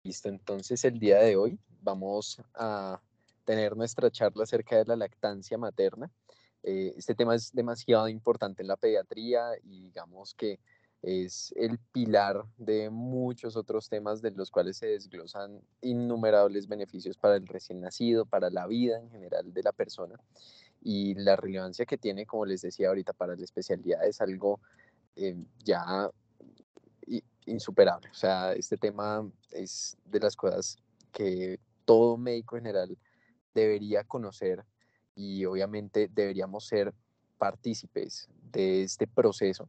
Listo, entonces el día de hoy vamos a tener nuestra charla acerca de la lactancia materna. Este tema es demasiado importante en la pediatría y digamos que es el pilar de muchos otros temas de los cuales se desglosan innumerables beneficios para el recién nacido, para la vida en general de la persona. Y la relevancia que tiene, como les decía ahorita, para la especialidad es algo ya insuperable. O sea, este tema es de las cosas que todo médico general debería conocer y obviamente deberíamos ser partícipes de este proceso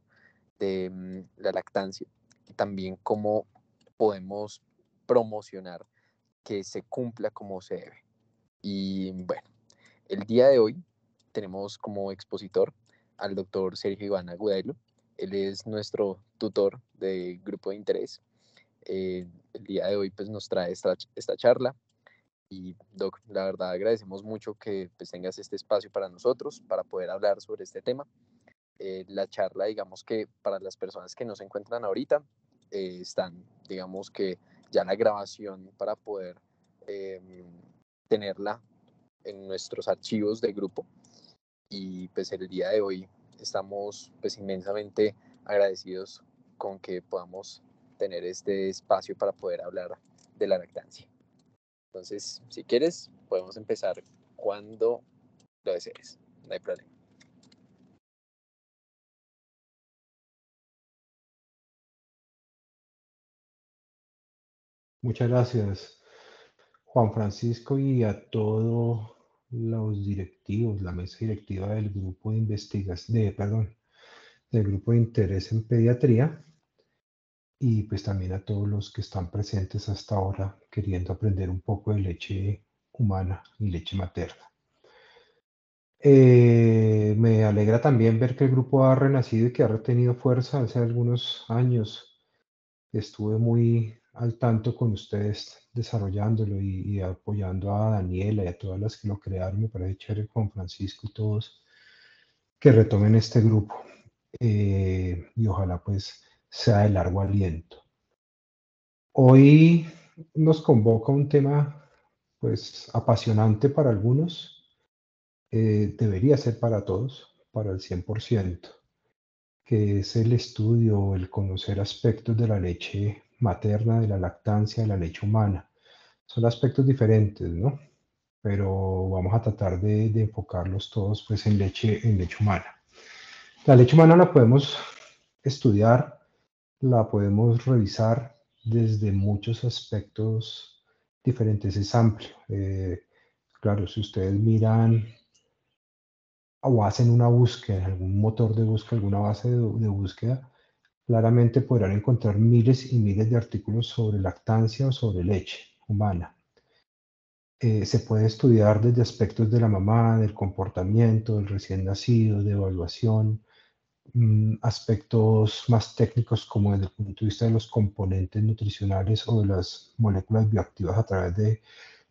de la lactancia y también cómo podemos promocionar que se cumpla como se debe. Y bueno, el día de hoy tenemos como expositor al doctor Sergio Iván Agudelo. Él es nuestro tutor de grupo de interés. El día de hoy pues nos trae esta charla y Doc, la verdad agradecemos mucho que pues tengas este espacio para nosotros, para poder hablar sobre este tema. La charla, digamos que para las personas que no se encuentran ahorita, están, digamos que ya la grabación para poder eh, tenerla en nuestros archivos de grupo y pues el día de hoy estamos pues inmensamente agradecidos con que podamos tener este espacio para poder hablar de la lactancia. Entonces, si quieres, podemos empezar cuando lo desees, no hay problema. Muchas gracias, Juan Francisco, y a todos los directivos, la mesa directiva del grupo de investigación, del grupo de interés en pediatría, y pues también a todos los que están presentes hasta ahora queriendo aprender un poco de leche humana y leche materna. Me alegra también ver que el grupo ha renacido y que ha retenido fuerza. Hace algunos años estuve muy al tanto con ustedes desarrollándolo y apoyando a Daniela y a todas las que lo crearon. Me parece chévere, Juan Francisco y todos que retomen este grupo. Y ojalá pues sea de largo aliento. Hoy nos convoca un tema pues apasionante para algunos, debería ser para todos, para el 100%, que es el estudio, el conocer aspectos de la leche materna, de la lactancia, de la leche humana. Son aspectos diferentes, ¿no? Pero vamos a tratar de enfocarlos todos pues en leche humana. La leche humana la podemos estudiar, la podemos revisar desde muchos aspectos diferentes, es amplio. Claro, si ustedes miran o hacen una búsqueda, algún motor de búsqueda, alguna base de búsqueda, claramente podrán encontrar miles y miles de artículos sobre lactancia o sobre leche humana. Se puede estudiar desde aspectos de la mamá, del comportamiento, del recién nacido, de evaluación, aspectos más técnicos como desde el punto de vista de los componentes nutricionales o de las moléculas bioactivas a través de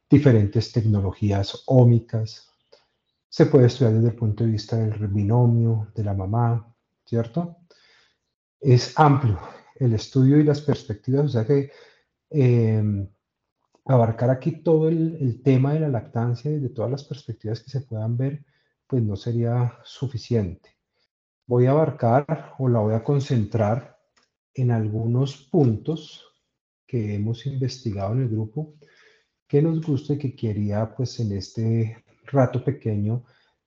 diferentes tecnologías ómicas. Se puede estudiar desde el punto de vista del binomio, de la mamá, ¿cierto? Es amplio el estudio y las perspectivas, o sea que eh, abarcar aquí todo el tema de la lactancia desde todas las perspectivas que se puedan ver, pues no sería suficiente. Voy a abarcar o la voy a concentrar en algunos puntos que hemos investigado en el grupo que nos gusta y que quería pues en este rato pequeño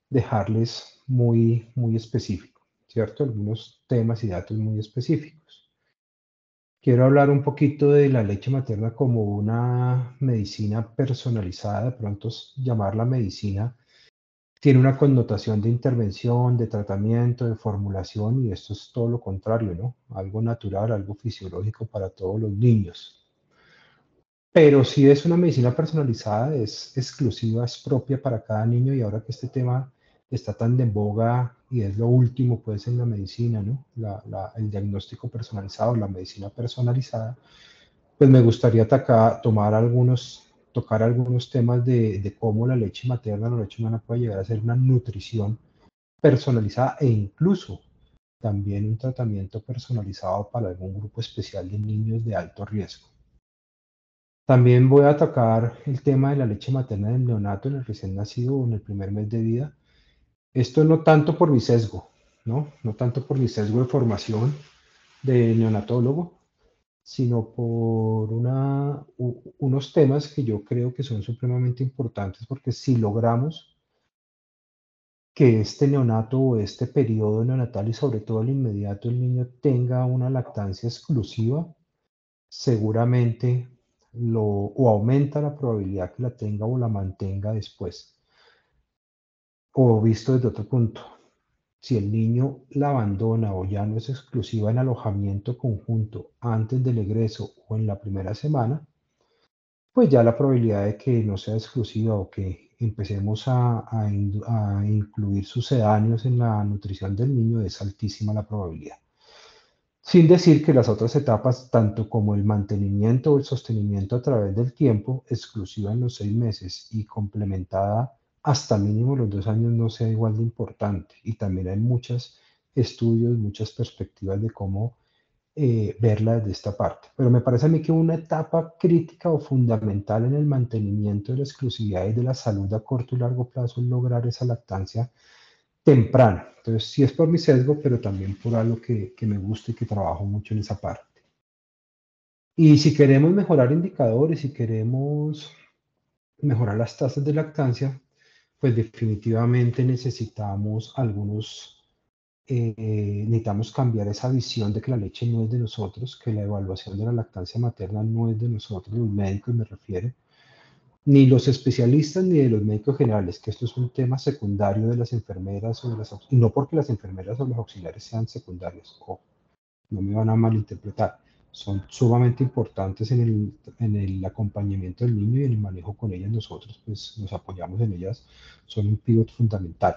dejarles muy específico, ¿cierto? Algunos temas y datos muy específicos. Quiero hablar un poquito de la leche materna como una medicina personalizada, de pronto llamarla medicina tiene una connotación de intervención, de tratamiento, de formulación, y esto es todo lo contrario, ¿no? Algo natural, algo fisiológico para todos los niños. Pero si es una medicina personalizada, es exclusiva, es propia para cada niño, y ahora que este tema está tan de boga y es lo último, pues, en la medicina, ¿no? El diagnóstico personalizado, la medicina personalizada, pues me gustaría tocar algunos temas de cómo la leche materna, la leche humana puede llegar a ser una nutrición personalizada e incluso también un tratamiento personalizado para algún grupo especial de niños de alto riesgo. También voy a tocar el tema de la leche materna del neonato en el recién nacido o en el primer mes de vida. Esto no tanto por mi sesgo, ¿no? No tanto por mi sesgo de formación de neonatólogo, sino por unos temas que yo creo que son supremamente importantes, porque si logramos que este neonato o este periodo neonatal y sobre todo el inmediato el niño tenga una lactancia exclusiva, seguramente o aumenta la probabilidad que la tenga o la mantenga después. O visto desde otro punto, si el niño la abandona o ya no es exclusiva en alojamiento conjunto antes del egreso o en la primera semana, pues ya la probabilidad de que no sea exclusiva o que empecemos a incluir sucedáneos en la nutrición del niño es altísima la probabilidad. Sin decir que las otras etapas, tanto como el mantenimiento o el sostenimiento a través del tiempo, exclusiva en los 6 meses y complementada hasta mínimo los 2 años, no sea igual de importante. Y también hay muchos estudios, muchas perspectivas de cómo verla desde esta parte. Pero me parece a mí que una etapa crítica o fundamental en el mantenimiento de la exclusividad y de la salud a corto y largo plazo es lograr esa lactancia temprana. Entonces, sí es por mi sesgo, pero también por algo que me gusta y que trabajo mucho en esa parte. Y si queremos mejorar indicadores, si queremos mejorar las tasas de lactancia, pues definitivamente necesitamos cambiar esa visión de que la leche no es de nosotros, que la evaluación de la lactancia materna no es de nosotros, los médicos me refiero, ni los especialistas ni de los médicos generales, que esto es un tema secundario de las enfermeras o de y no porque las enfermeras o los auxiliares sean secundarios, o no me van a malinterpretar, son sumamente importantes en el acompañamiento del niño y en el manejo con ellas. Nosotros pues nos apoyamos en ellas, son un pivot fundamental,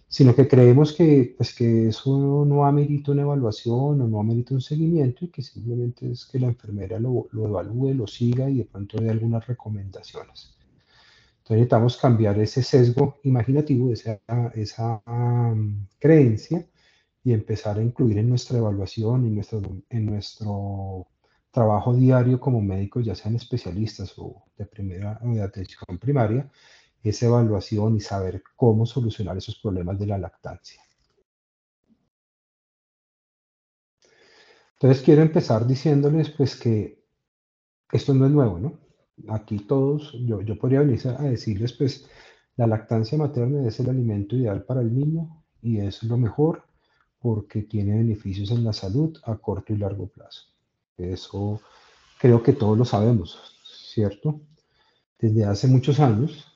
sino que creemos que eso no amerita una evaluación o no amerita un seguimiento y que simplemente es que la enfermera lo evalúe, lo siga y de pronto dé algunas recomendaciones. Entonces necesitamos cambiar ese sesgo imaginativo, esa creencia y empezar a incluir en nuestra evaluación, en nuestro trabajo diario como médicos, ya sean especialistas o de primera o de atención primaria, esa evaluación y saber cómo solucionar esos problemas de la lactancia. Entonces quiero empezar diciéndoles pues que esto no es nuevo, ¿no? Aquí todos, yo podría venir a decirles pues la lactancia materna es el alimento ideal para el niño y es lo mejor porque tiene beneficios en la salud a corto y largo plazo. Eso creo que todos lo sabemos, ¿cierto? Desde hace muchos años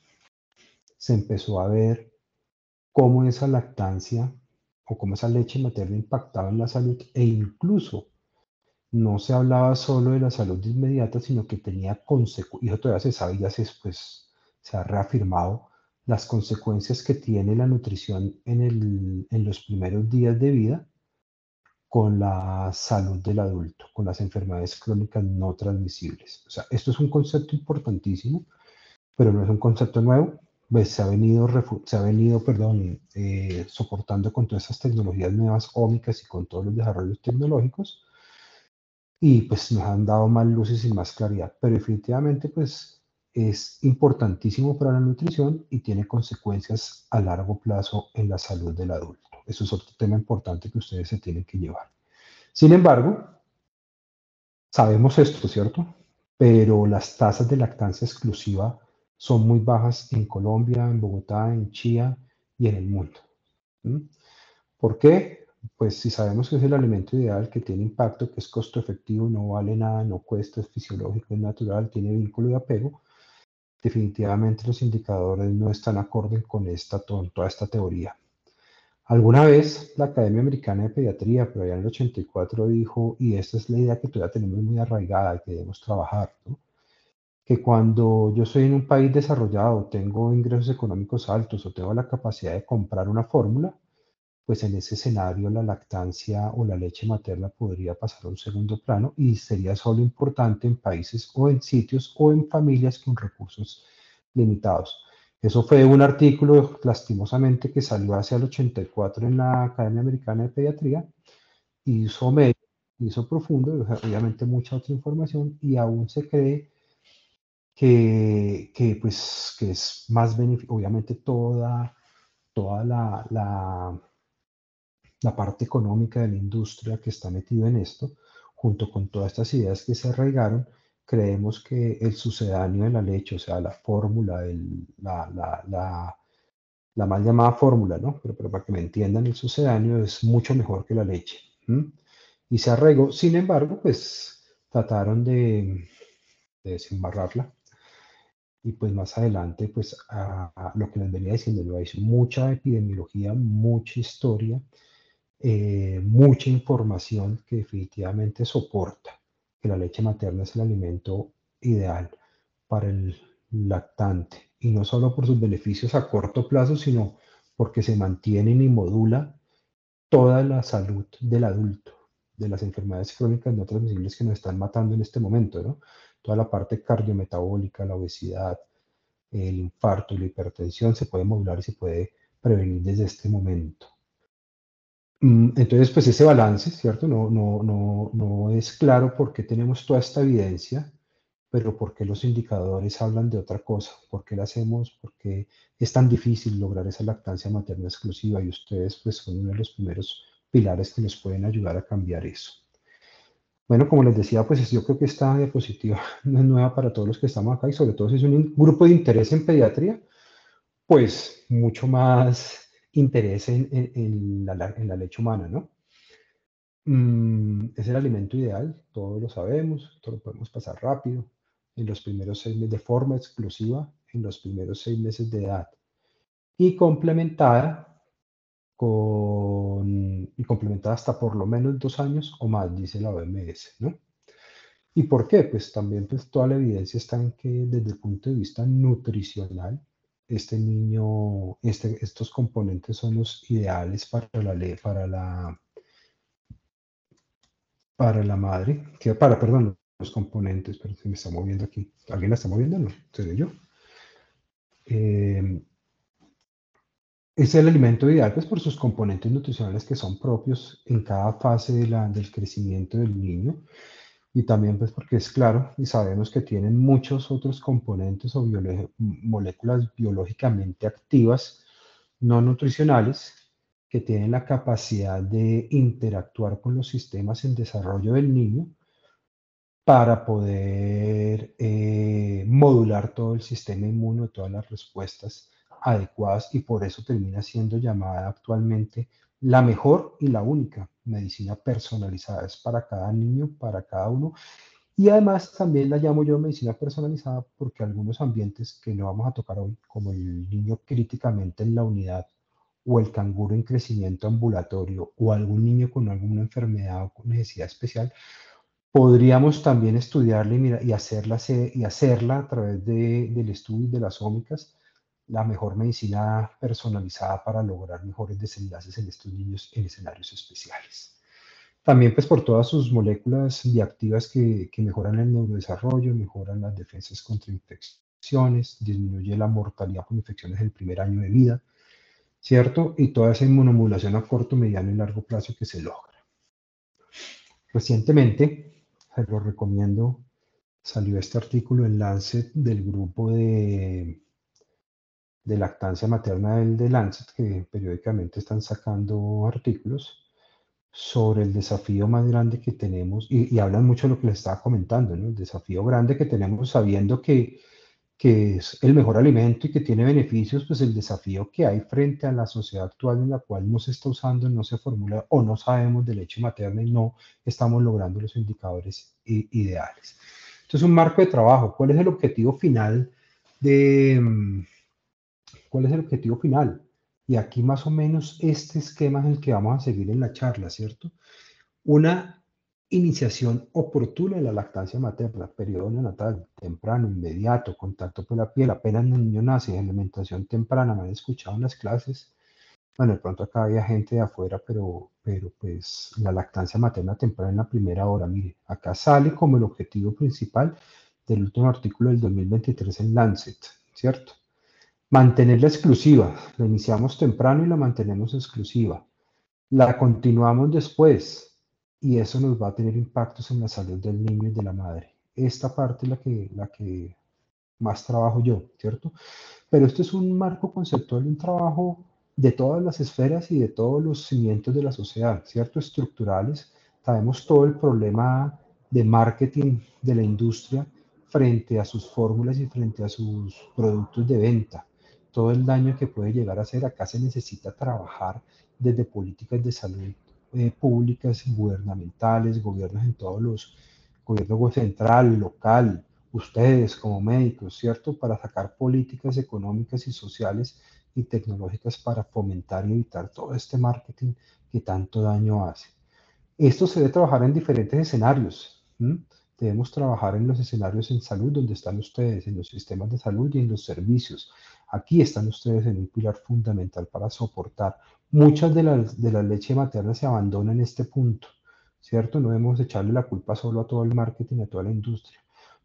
se empezó a ver cómo esa lactancia o cómo esa leche materna impactaba en la salud e incluso no se hablaba solo de la salud inmediata, sino que tenía consecuencias, y eso todavía se sabe y ya se ha reafirmado las consecuencias que tiene la nutrición en los primeros días de vida con la salud del adulto, con las enfermedades crónicas no transmisibles. O sea, esto es un concepto importantísimo, pero no es un concepto nuevo, pues se ha venido soportando con todas esas tecnologías nuevas ómicas y con todos los desarrollos tecnológicos, y pues nos han dado más luces y más claridad, pero definitivamente pues es importantísimo para la nutrición y tiene consecuencias a largo plazo en la salud del adulto. Eso es otro tema importante que ustedes se tienen que llevar. Sin embargo, sabemos esto, ¿cierto? Pero las tasas de lactancia exclusiva son muy bajas en Colombia, en Bogotá, en Chía y en el mundo. ¿Mm? ¿Por qué? Pues si sabemos que es el alimento ideal, que tiene impacto, que es costo efectivo, no vale nada, no cuesta, es fisiológico, es natural, tiene vínculo de apego, definitivamente los indicadores no están acorde con toda esta teoría. Alguna vez la Academia Americana de Pediatría, pero allá en el 84, dijo, y esta es la idea que todavía tenemos muy arraigada y que debemos trabajar, ¿no? Que cuando yo soy en un país desarrollado, tengo ingresos económicos altos o tengo la capacidad de comprar una fórmula, pues en ese escenario la lactancia o la leche materna podría pasar a un segundo plano y sería solo importante en países o en sitios o en familias con recursos limitados. Eso fue un artículo, lastimosamente, que salió hacia el 84 en la Academia Americana de Pediatría, hizo medio, hizo profundo, obviamente mucha otra información, y aún se cree que es más beneficioso, obviamente toda la parte económica de la industria que está metida en esto, junto con todas estas ideas que se arraigaron, creemos que el sucedáneo de la leche, o sea, la fórmula, la mal llamada fórmula, ¿no? Pero para que me entiendan, el sucedáneo es mucho mejor que la leche. ¿M? Y se arraigó, sin embargo, pues trataron de desembarrarla. Y pues más adelante, pues a lo que les venía diciendo, hay mucha epidemiología, mucha historia, mucha información que definitivamente soporta que la leche materna es el alimento ideal para el lactante. Y no solo por sus beneficios a corto plazo, sino porque se mantienen y modula toda la salud del adulto, de las enfermedades crónicas no transmisibles que nos están matando en este momento, ¿no? Toda la parte cardiometabólica, la obesidad, el infarto y la hipertensión se puede modular y se puede prevenir desde este momento. Entonces, pues ese balance, ¿cierto? No es claro por qué tenemos toda esta evidencia, pero por qué los indicadores hablan de otra cosa, por qué lo hacemos, por qué es tan difícil lograr esa lactancia materna exclusiva y ustedes pues son uno de los primeros pilares que nos pueden ayudar a cambiar eso. Bueno, como les decía, pues yo creo que esta diapositiva no es nueva para todos los que estamos acá y sobre todo si es un grupo de interés en pediatría, pues mucho más interés en la leche humana, ¿no? Es el alimento ideal, todos lo sabemos, todo lo podemos pasar rápido, en los primeros 6 meses de forma exclusiva, en los primeros 6 meses de edad, y complementada hasta por lo menos 2 años o más, dice la OMS, ¿no? ¿Y por qué? Pues también pues, toda la evidencia está en que desde el punto de vista nutricional, este niño, estos componentes son los ideales para la madre, perdón, los componentes, pero se me está moviendo aquí. ¿Alguien la está moviendo? No, soy yo. Es el alimento ideal pues, por sus componentes nutricionales que son propios en cada fase del crecimiento del niño y también pues porque es claro y sabemos que tienen muchos otros componentes o moléculas biológicamente activas no nutricionales que tienen la capacidad de interactuar con los sistemas en desarrollo del niño para poder modular todo el sistema inmune, todas las respuestas adecuadas y por eso termina siendo llamada actualmente la mejor y la única medicina personalizada. Es para cada niño, para cada uno. Y además también la llamo yo medicina personalizada porque algunos ambientes que no vamos a tocar hoy, como el niño críticamente en la unidad o el canguro en crecimiento ambulatorio o algún niño con alguna enfermedad o con necesidad especial, podríamos también estudiarla y hacerla a través del estudio de las ómicas, la mejor medicina personalizada para lograr mejores desenlaces en estos niños en escenarios especiales. También pues por todas sus moléculas bioactivas que mejoran el neurodesarrollo, mejoran las defensas contra infecciones, disminuye la mortalidad por infecciones el primer año de vida, ¿cierto? Y toda esa inmunomodulación a corto, mediano y largo plazo que se logra. Recientemente, se lo recomiendo, salió este artículo en Lancet del grupo de lactancia materna de Lancet, que periódicamente están sacando artículos sobre el desafío más grande que tenemos, y hablan mucho de lo que les estaba comentando, ¿no? El desafío grande que tenemos sabiendo que es el mejor alimento y que tiene beneficios, pues el desafío que hay frente a la sociedad actual en la cual no se está usando, no se formula o no sabemos de leche materna y no estamos logrando los indicadores ideales. Entonces, un marco de trabajo. ¿Cuál es el objetivo final cuál es el objetivo final? Y aquí más o menos este esquema es el que vamos a seguir en la charla, ¿cierto? Una iniciación oportuna de la lactancia materna, periodo neonatal, temprano, inmediato, contacto con la piel, apenas el niño nace, alimentación temprana, me han escuchado en las clases. Bueno, de pronto acá había gente de afuera, pero pues la lactancia materna temprana en la primera hora, mire, acá sale como el objetivo principal del último artículo del 2023 en Lancet, ¿cierto? Mantenerla exclusiva, la iniciamos temprano y la mantenemos exclusiva. La continuamos después y eso nos va a tener impactos en la salud del niño y de la madre. Esta parte es la que más trabajo yo, ¿cierto? Pero esto es un marco conceptual de un trabajo de todas las esferas y de todos los cimientos de la sociedad, ¿cierto? Estructurales. Sabemos todo el problema de marketing de la industria frente a sus fórmulas y frente a sus productos de venta. Todo el daño que puede llegar a hacer. Acá se necesita trabajar desde políticas de salud públicas, gubernamentales, gobiernos en todos los, gobierno central, local, ustedes como médicos, ¿cierto? Para sacar políticas económicas y sociales y tecnológicas para fomentar y evitar todo este marketing que tanto daño hace. Esto se debe trabajar en diferentes escenarios. ¿M? Debemos trabajar en los escenarios en salud, donde están ustedes, en los sistemas de salud y en los servicios. Aquí están ustedes en un pilar fundamental para soportar. Muchas de la leche materna se abandona en este punto, ¿cierto? No debemos echarle la culpa solo a todo el marketing, a toda la industria.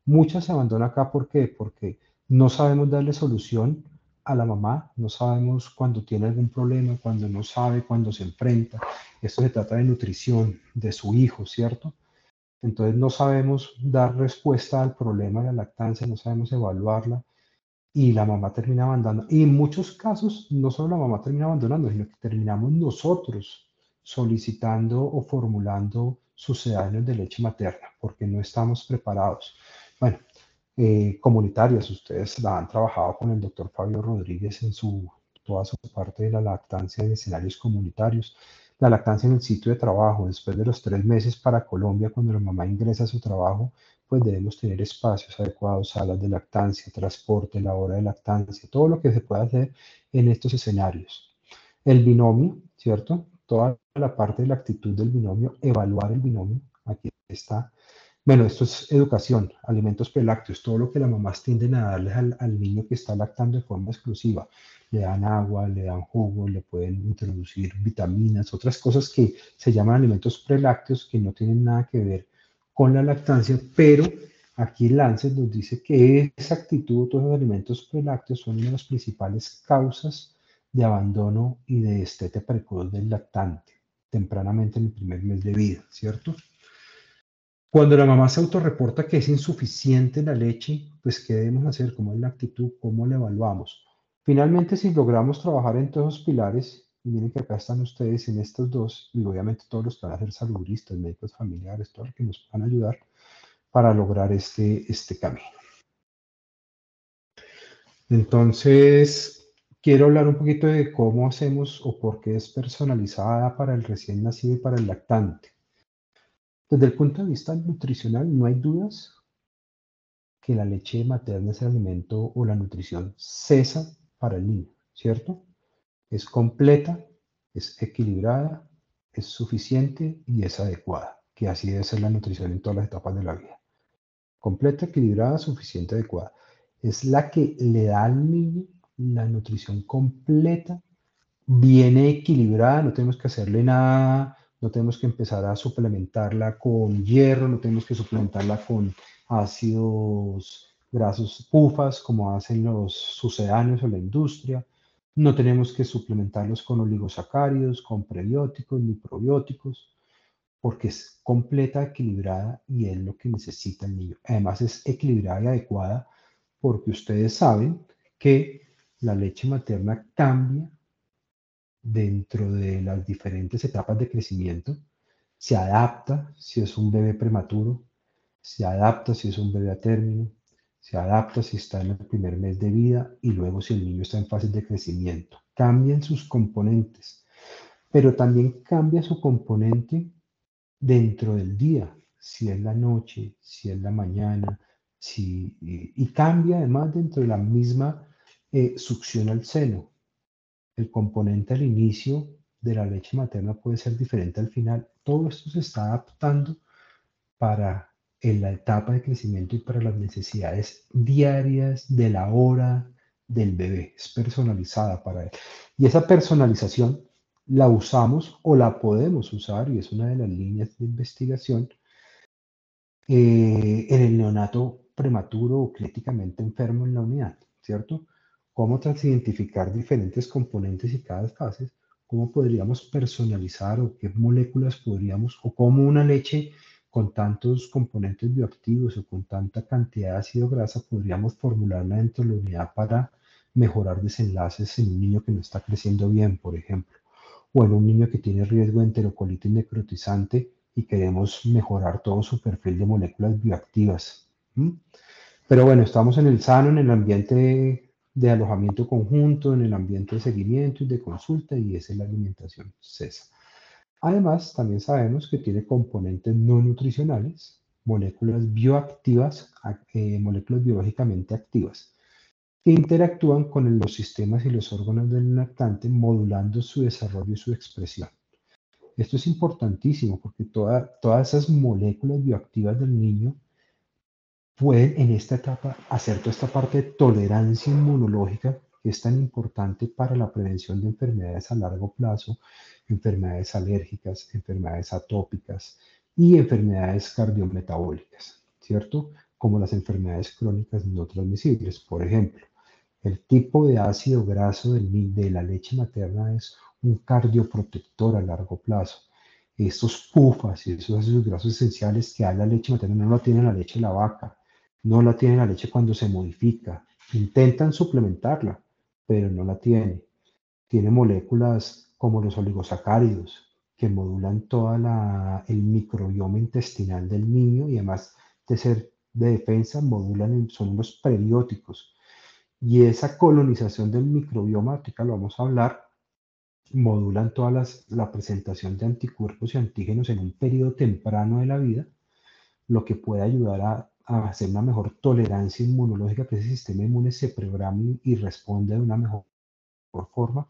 Muchas se abandonan acá, ¿por qué? Porque no sabemos darle solución a la mamá, no sabemos cuando tiene algún problema, cuando no sabe, cuando se enfrenta. Esto se trata de nutrición de su hijo, ¿cierto? Entonces no sabemos dar respuesta al problema de la lactancia, no sabemos evaluarla y la mamá termina abandonando. Y en muchos casos no solo la mamá termina abandonando, sino que terminamos nosotros solicitando o formulando sucedáneos de leche materna porque no estamos preparados. Bueno, comunitarias, ustedes la han trabajado con el doctor Fabio Rodríguez en toda su parte de la lactancia en escenarios comunitarios. La lactancia en el sitio de trabajo, después de los 3 meses para Colombia, cuando la mamá ingresa a su trabajo, pues debemos tener espacios adecuados, salas de lactancia, transporte, la hora de lactancia, todo lo que se pueda hacer en estos escenarios. El binomio, ¿cierto? Toda la parte de la actitud del binomio, evaluar el binomio, aquí está. Bueno, esto es educación, alimentos prelácteos, todo lo que las mamás tienden a darles al niño que está lactando de forma exclusiva. Le dan agua, le dan jugo, le pueden introducir vitaminas, otras cosas que se llaman alimentos prelácteos que no tienen nada que ver con la lactancia, pero aquí Lancet nos dice que esa actitud, todos los alimentos prelácteos son una de las principales causas de abandono y de destete precoz del lactante, tempranamente en el primer mes de vida, ¿cierto? Cuando la mamá se autorreporta que es insuficiente la leche, pues ¿qué debemos hacer? ¿Cómo es la actitud? ¿Cómo la evaluamos? Finalmente, si logramos trabajar en todos los pilares, y miren que acá están ustedes en estos dos, y obviamente todos los que van a ser saludistas, médicos familiares, todos los que nos van a ayudar para lograr este camino. Entonces, quiero hablar un poquito de cómo hacemos o por qué es personalizada para el recién nacido y para el lactante. Desde el punto de vista nutricional, no hay dudas que la leche materna es el alimento o la nutrición cesa para el niño, ¿cierto? Es completa, es equilibrada, es suficiente y es adecuada, que así debe ser la nutrición en todas las etapas de la vida. Completa, equilibrada, suficiente, adecuada. Es la que le da al niño la nutrición completa, viene equilibrada, no tenemos que hacerle nada, no tenemos que empezar a suplementarla con hierro, no tenemos que suplementarla con ácidos grasos pufas como hacen los sucedáneos o la industria, no tenemos que suplementarlos con oligosacáridos, con prebióticos ni probióticos, porque es completa, equilibrada y es lo que necesita el niño. Además es equilibrada y adecuada porque ustedes saben que la leche materna cambia dentro de las diferentes etapas de crecimiento, se adapta si es un bebé prematuro, se adapta si es un bebé a término, se adapta si está en el primer mes de vida y luego si el niño está en fases de crecimiento. Cambian sus componentes, pero también cambia su componente dentro del día, si es la noche, si es la mañana, y cambia además dentro de la misma succión al seno. El componente al inicio de la leche materna puede ser diferente al final. Todo esto se está adaptando para en la etapa de crecimiento y para las necesidades diarias de la hora del bebé. Es personalizada para él. Y esa personalización la usamos o la podemos usar, y es una de las líneas de investigación, en el neonato prematuro o críticamente enfermo en la unidad, ¿cierto? Cómo tras identificar diferentes componentes y cada fase, cómo podríamos personalizar o qué moléculas podríamos, o cómo una leche con tantos componentes bioactivos o con tanta cantidad de ácido grasa, podríamos formularla dentro de la unidad para mejorar desenlaces en un niño que no está creciendo bien, por ejemplo, o en un niño que tiene riesgo de enterocolitis necrotizante y queremos mejorar todo su perfil de moléculas bioactivas. ¿Mm? Pero bueno, estamos en el sano, en el ambiente de alojamiento conjunto, en el ambiente de seguimiento y de consulta, y esa es la alimentación CESA. Además, también sabemos que tiene componentes no nutricionales, moléculas bioactivas, moléculas biológicamente activas, que interactúan con los sistemas y los órganos del lactante, modulando su desarrollo y su expresión. Esto es importantísimo porque todas esas moléculas bioactivas del niño pueden en esta etapa hacer toda esta parte de tolerancia inmunológica que es tan importante para la prevención de enfermedades a largo plazo, enfermedades alérgicas, enfermedades atópicas y enfermedades cardiometabólicas, ¿cierto? Como las enfermedades crónicas no transmisibles. Por ejemplo, el tipo de ácido graso de la leche materna es un cardioprotector a largo plazo. Estos pufas y esos ácidos grasos esenciales que da la leche materna no lo tiene la leche de la vaca, no la tiene la leche cuando se modifica. Intentan suplementarla, pero no la tiene. Tiene moléculas como los oligosacáridos que modulan todo el microbioma intestinal del niño y además de ser de defensa, son unos prebióticos. Y esa colonización del microbioma, ahorita lo vamos a hablar, modulan la presentación de anticuerpos y antígenos en un periodo temprano de la vida, lo que puede ayudar a hacer una mejor tolerancia inmunológica, que ese sistema inmune se programe y responda de una mejor forma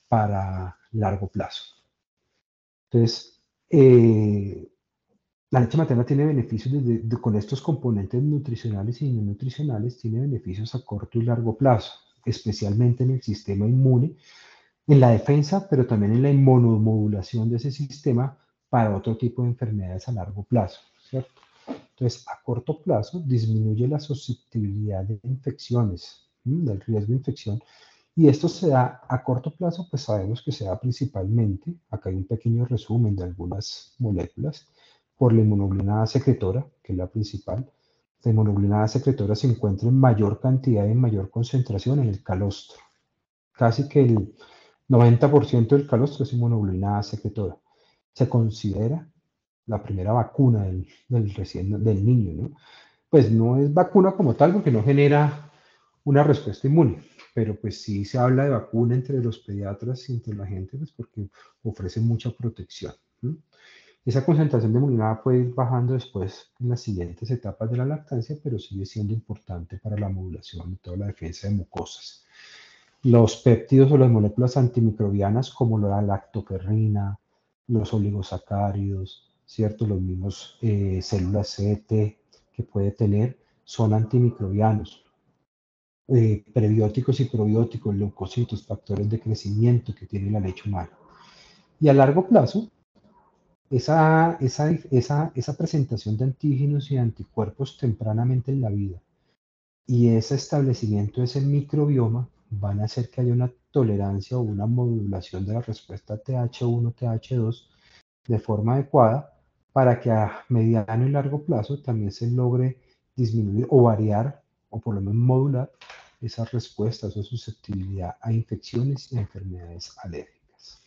para largo plazo. Entonces, la leche materna tiene beneficios con estos componentes nutricionales y no nutricionales, tiene beneficios a corto y largo plazo, especialmente en el sistema inmune, en la defensa, pero también en la inmunomodulación de ese sistema para otro tipo de enfermedades a largo plazo, ¿cierto? Entonces, a corto plazo disminuye la susceptibilidad de infecciones, del riesgo de infección, y esto se da a corto plazo, pues sabemos que se da principalmente, acá hay un pequeño resumen de algunas moléculas, por la inmunoglobulina A secretora, que es la principal. La inmunoglobulina A secretora se encuentra en mayor cantidad y en mayor concentración en el calostro. Casi que el 90% del calostro es inmunoglobulina A secretora. Se considera la primera vacuna del niño, ¿no? Pues no es vacuna como tal porque no genera una respuesta inmune, pero pues sí se habla de vacuna entre los pediatras y entre la gente, pues porque ofrece mucha protección, ¿no? Esa concentración de inmunidad puede ir bajando después en las siguientes etapas de la lactancia, pero sigue siendo importante para la modulación y toda la defensa de mucosas. Los péptidos o las moléculas antimicrobianas como la lactoferrina, los oligosacáridos, ¿cierto? Los mismos células CT que puede tener son antimicrobianos. Prebióticos y probióticos, leucocitos, factores de crecimiento que tiene la leche humana. Y a largo plazo, esa presentación de antígenos y anticuerpos tempranamente en la vida y ese establecimiento de ese microbioma van a hacer que haya una tolerancia o una modulación de la respuesta TH1, TH2 de forma adecuada para que a mediano y largo plazo también se logre disminuir o variar o por lo menos modular esas respuestas o susceptibilidad a infecciones y a enfermedades alérgicas.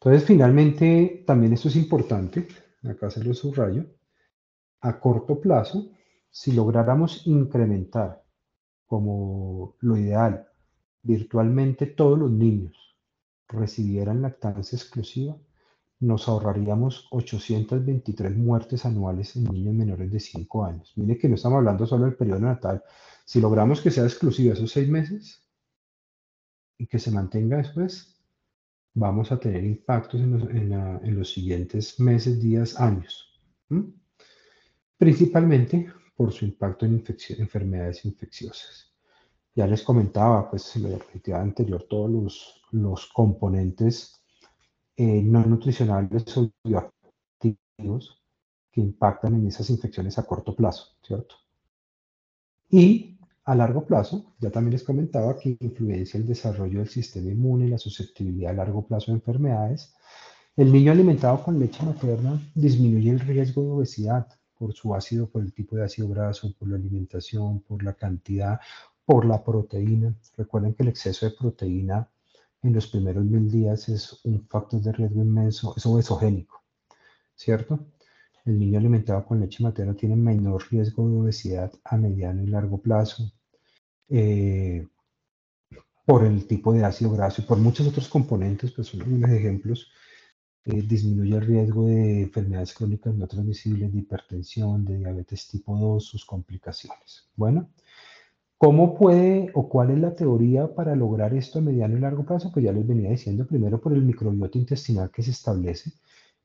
Entonces, finalmente, también esto es importante, acá se lo subrayo, a corto plazo, si lográramos incrementar como lo ideal, virtualmente todos los niños recibieran lactancia exclusiva, nos ahorraríamos 823 muertes anuales en niños menores de 5 años. Mire que no estamos hablando solo del periodo natal. Si logramos que sea exclusiva esos 6 meses y que se mantenga después, vamos a tener impactos en los siguientes meses, días, años. ¿Mm? Principalmente por su impacto en enfermedades infecciosas. Ya les comentaba, pues en la diapositiva anterior, todos los componentes no nutricionales o bioactivos que impactan en esas infecciones a corto plazo, ¿cierto? Y a largo plazo, ya también les comentaba que influencia el desarrollo del sistema inmune y la susceptibilidad a largo plazo de enfermedades, El niño alimentado con leche materna disminuye el riesgo de obesidad por su ácido, por el tipo de ácido graso, por la alimentación, por la cantidad, por la proteína. Recuerden que el exceso de proteína en los primeros 1000 días es un factor de riesgo inmenso, es obesogénico, ¿cierto? El niño alimentado con leche materna tiene menor riesgo de obesidad a mediano y largo plazo eh, por el tipo de ácido graso y por muchos otros componentes, pues son algunos ejemplos. Disminuye el riesgo de enfermedades crónicas no transmisibles, de hipertensión, de diabetes tipo 2, sus complicaciones. Bueno, ¿cómo puede o cuál es la teoría para lograr esto a mediano y largo plazo? Pues ya les venía diciendo, primero por el microbiota intestinal que se establece.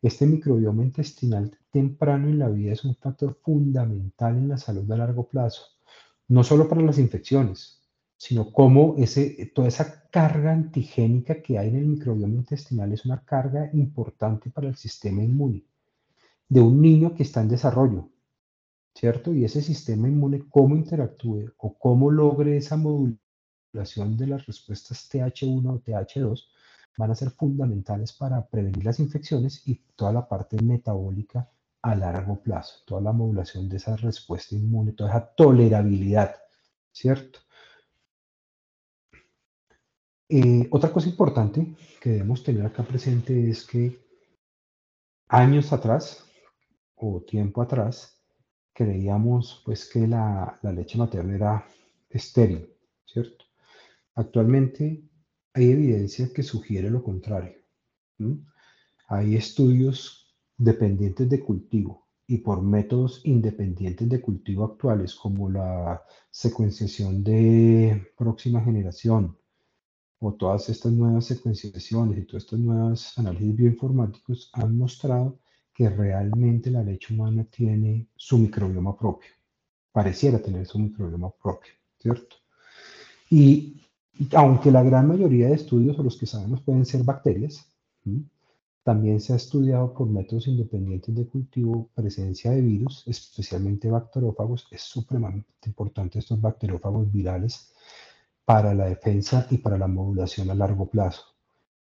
Este microbioma intestinal temprano en la vida es un factor fundamental en la salud a largo plazo, no solo para las infecciones, sino cómo toda esa carga antigénica que hay en el microbioma intestinal es una carga importante para el sistema inmune de un niño que está en desarrollo, ¿cierto? Y ese sistema inmune, cómo interactúe o cómo logre esa modulación de las respuestas TH1 o TH2, van a ser fundamentales para prevenir las infecciones y toda la parte metabólica a largo plazo, toda la modulación de esa respuesta inmune, toda esa tolerabilidad, ¿cierto? Otra cosa importante que debemos tener acá presente es que años atrás o tiempo atrás creíamos pues que la leche materna era estéril, ¿cierto? Actualmente hay evidencia que sugiere lo contrario. ¿Mm? Hay estudios dependientes de cultivo y por métodos independientes de cultivo actuales como la secuenciación de próxima generación, o todas estas nuevas secuenciaciones y todas estas nuevas análisis bioinformáticos han mostrado que realmente la leche humana tiene su microbioma propio, pareciera tener su microbioma propio, ¿cierto? Y aunque la gran mayoría de estudios o los que sabemos pueden ser bacterias, ¿sí? También se ha estudiado por métodos independientes de cultivo presencia de virus, especialmente bacteriófagos. Es supremamente importante estos bacteriófagos virales para la defensa y para la modulación a largo plazo.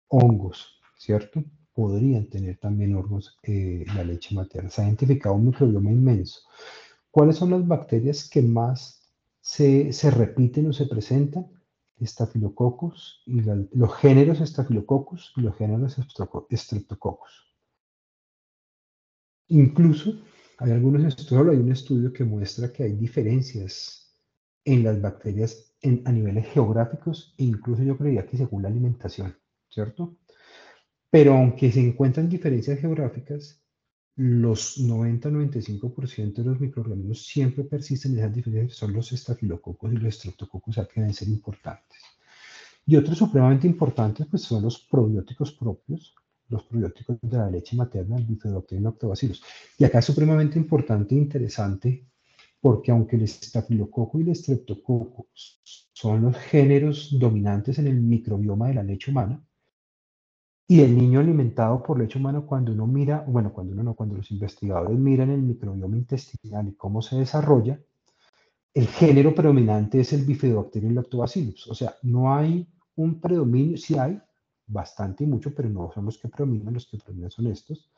Hongos, ¿cierto? Podrían tener también hongos la leche materna. Se ha identificado un microbioma inmenso. ¿Cuáles son las bacterias que más se repiten o se presentan? Staphylococcus y los géneros Staphylococcus y los géneros Streptococcus. Incluso hay algunos estudios, hay un estudio que muestra que hay diferencias en las bacterias a niveles geográficos e incluso yo creía que según la alimentación, ¿cierto? Pero aunque se encuentran diferencias geográficas, los 90-95% de los microorganismos siempre persisten en esas diferencias, son los estafilococos y los estreptococos, que deben ser importantes. Y otros supremamente importantes pues, son los probióticos propios, los probióticos de la leche materna, el bifidobacterium lactobacillus. Y acá es supremamente importante e interesante porque aunque el estafilococo y el estreptococo son los géneros dominantes en el microbioma de la leche humana, y el niño alimentado por leche humana, cuando uno mira, bueno, cuando uno no, cuando los investigadores miran el microbioma intestinal y cómo se desarrolla, el género predominante es el Bifidobacterium lactobacillus. O sea, no hay un predominio, sí hay bastante y mucho, pero no son los que predominan son estos.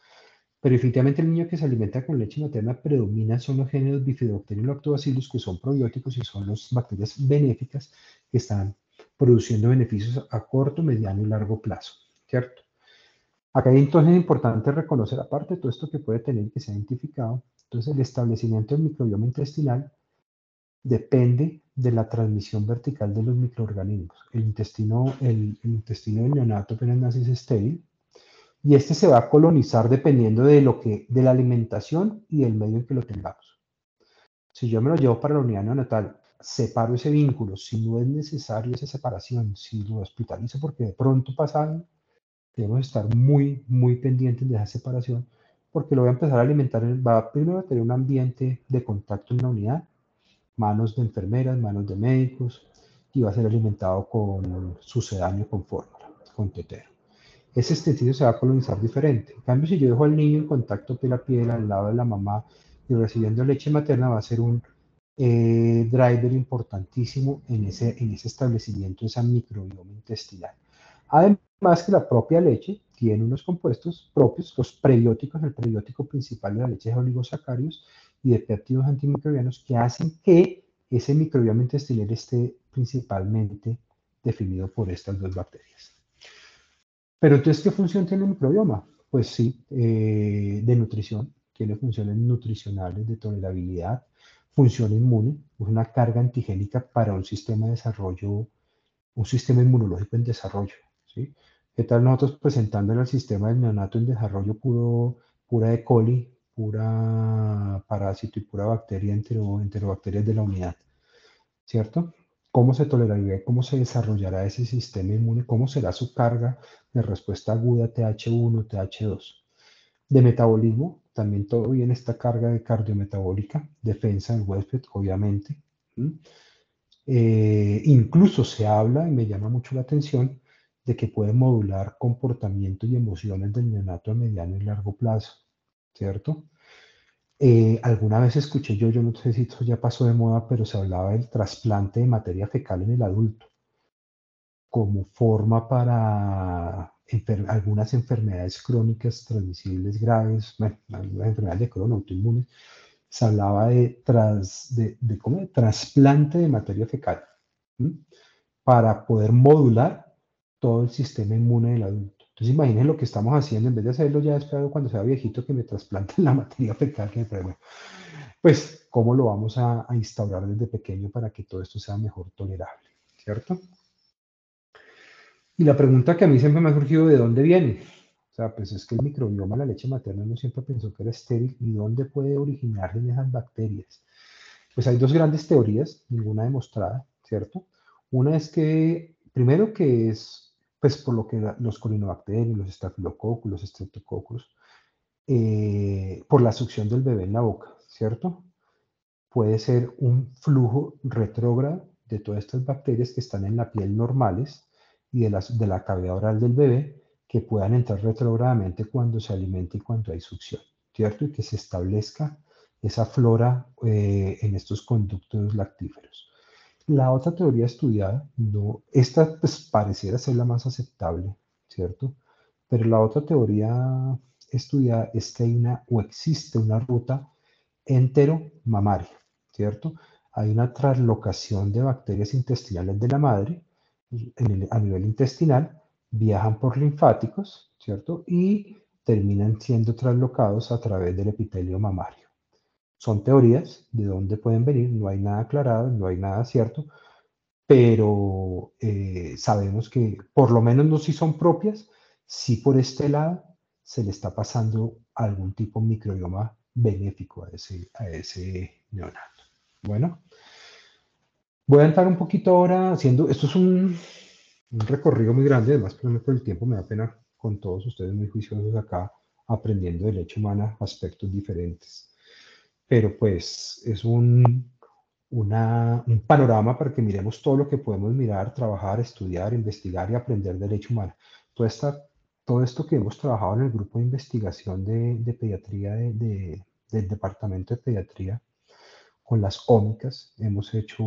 Pero definitivamente el niño que se alimenta con leche materna predomina son los géneros Bifidobacterium lactobacillus, que son probióticos y son las bacterias benéficas que están produciendo beneficios a corto, mediano y largo plazo, ¿cierto? Acá hay entonces importante reconocer, aparte de todo esto que puede tener que se ha identificado, entonces el establecimiento del microbioma intestinal depende de la transmisión vertical de los microorganismos. El intestino del neonato apenas nace es estéril y este se va a colonizar dependiendo de la alimentación y del medio en que lo tengamos. Si yo me lo llevo para la unidad neonatal, separo ese vínculo, si no es necesario esa separación, si lo hospitalizo porque de pronto pasa algo, debemos estar muy, muy pendientes de esa separación porque lo voy a empezar a alimentar, va primero a tener un ambiente de contacto en la unidad, manos de enfermeras, manos de médicos, y va a ser alimentado con sucedáneo, con fórmula, con tetero. Ese esteticio se va a colonizar diferente. En cambio, si yo dejo al niño en contacto piel a piel al lado de la mamá y recibiendo leche materna, va a ser un driver importantísimo en ese establecimiento, esa microbioma intestinal. Además que la propia leche tiene unos compuestos propios, los prebióticos, el prebiótico principal de la leche es oligosacáridos y de péptidos antimicrobianos que hacen que ese microbioma intestinal esté principalmente definido por estas dos bacterias. Pero entonces, ¿qué función tiene el microbioma? Pues sí, de nutrición, tiene funciones nutricionales, de tolerabilidad, función inmune, una carga antigénica para un sistema de desarrollo, un sistema inmunológico en desarrollo, ¿sí? ¿Qué tal nosotros presentándole al sistema del neonato en desarrollo pura E. coli, pura parásito y pura bacteria, enterobacterias de la unidad, ¿cierto? ¿Cómo se toleraría, cómo se desarrollará ese sistema inmune? ¿Cómo será su carga de respuesta aguda TH1, TH2? De metabolismo, también todo bien esta carga de cardiometabólica, defensa del huésped, obviamente. Incluso se habla, y me llama mucho la atención, de que puede modular comportamiento y emociones del neonato a mediano y largo plazo, ¿cierto? Alguna vez escuché yo no sé si esto ya pasó de moda, pero se hablaba del trasplante de materia fecal en el adulto como forma para algunas enfermedades crónicas transmisibles graves, bueno, algunas enfermedades de Crohn autoinmunes. Se hablaba de trasplante de materia fecal, ¿m? Para poder modular todo el sistema inmune del adulto. Entonces imaginen lo que estamos haciendo, en vez de hacerlo ya esperado cuando sea viejito que me trasplanten la materia fecal, pues cómo lo vamos a instaurar desde pequeño para que todo esto sea mejor tolerable, ¿cierto? Y la pregunta que a mí siempre me ha surgido, ¿de dónde viene? O sea, pues es que el microbioma de la leche materna no siempre pensó que era estéril. ¿Y dónde puede originarse en esas bacterias? Pues hay dos grandes teorías, ninguna demostrada, ¿cierto? Una es que, primero que es, pues por lo que los corinobacterios, los estafilococcus, los streptococcus, por la succión del bebé en la boca, ¿cierto? Puede ser un flujo retrógrado de todas estas bacterias que están en la piel normales y de la cavidad oral del bebé que puedan entrar retrógradamente cuando se alimenta y cuando hay succión, ¿cierto? Y que se establezca esa flora en estos conductos lactíferos. La otra teoría estudiada, no, esta pues, pareciera ser la más aceptable, ¿cierto? Pero la otra teoría estudiada es que hay una o existe una ruta enteromamaria, ¿cierto? Hay una translocación de bacterias intestinales de la madre a nivel intestinal, viajan por linfáticos, ¿cierto? Y terminan siendo traslocados a través del epitelio mamario. Son teorías de dónde pueden venir, no hay nada aclarado, no hay nada cierto, pero sabemos que por lo menos no si son propias, si por este lado se le está pasando algún tipo de microbioma benéfico a ese neonato. Bueno, voy a entrar un poquito ahora haciendo, esto es un recorrido muy grande, además por el tiempo me da pena con todos ustedes muy juiciosos acá aprendiendo de leche humana aspectos diferentes. Pero pues es un panorama para que miremos todo lo que podemos mirar, trabajar, estudiar, investigar y aprender de leche humana. Todo esto que hemos trabajado en el grupo de investigación de pediatría del Departamento de Pediatría con las ómicas, hemos hecho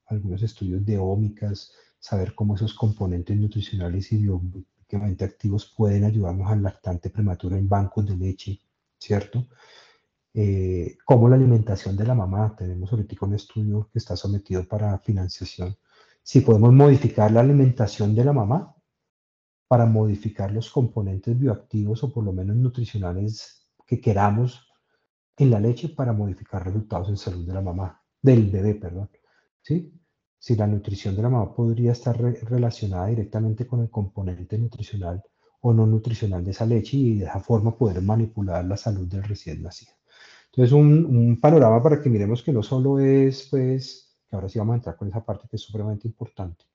algunos estudios de ómicas, saber cómo esos componentes nutricionales y biológicamente activos pueden ayudarnos al lactante prematuro en bancos de leche, ¿cierto? Cómo la alimentación de la mamá, tenemos ahorita un estudio que está sometido para financiación, si podemos modificar la alimentación de la mamá para modificar los componentes bioactivos o por lo menos nutricionales que queramos en la leche para modificar resultados en salud de la mamá, del bebé, perdón. ¿Sí? Si la nutrición de la mamá podría estar relacionada directamente con el componente nutricional o no nutricional de esa leche y de esa forma poder manipular la salud del recién nacido. Entonces, un panorama para que miremos que no solo es, pues, que ahora sí vamos a entrar con esa parte que es supremamente importante,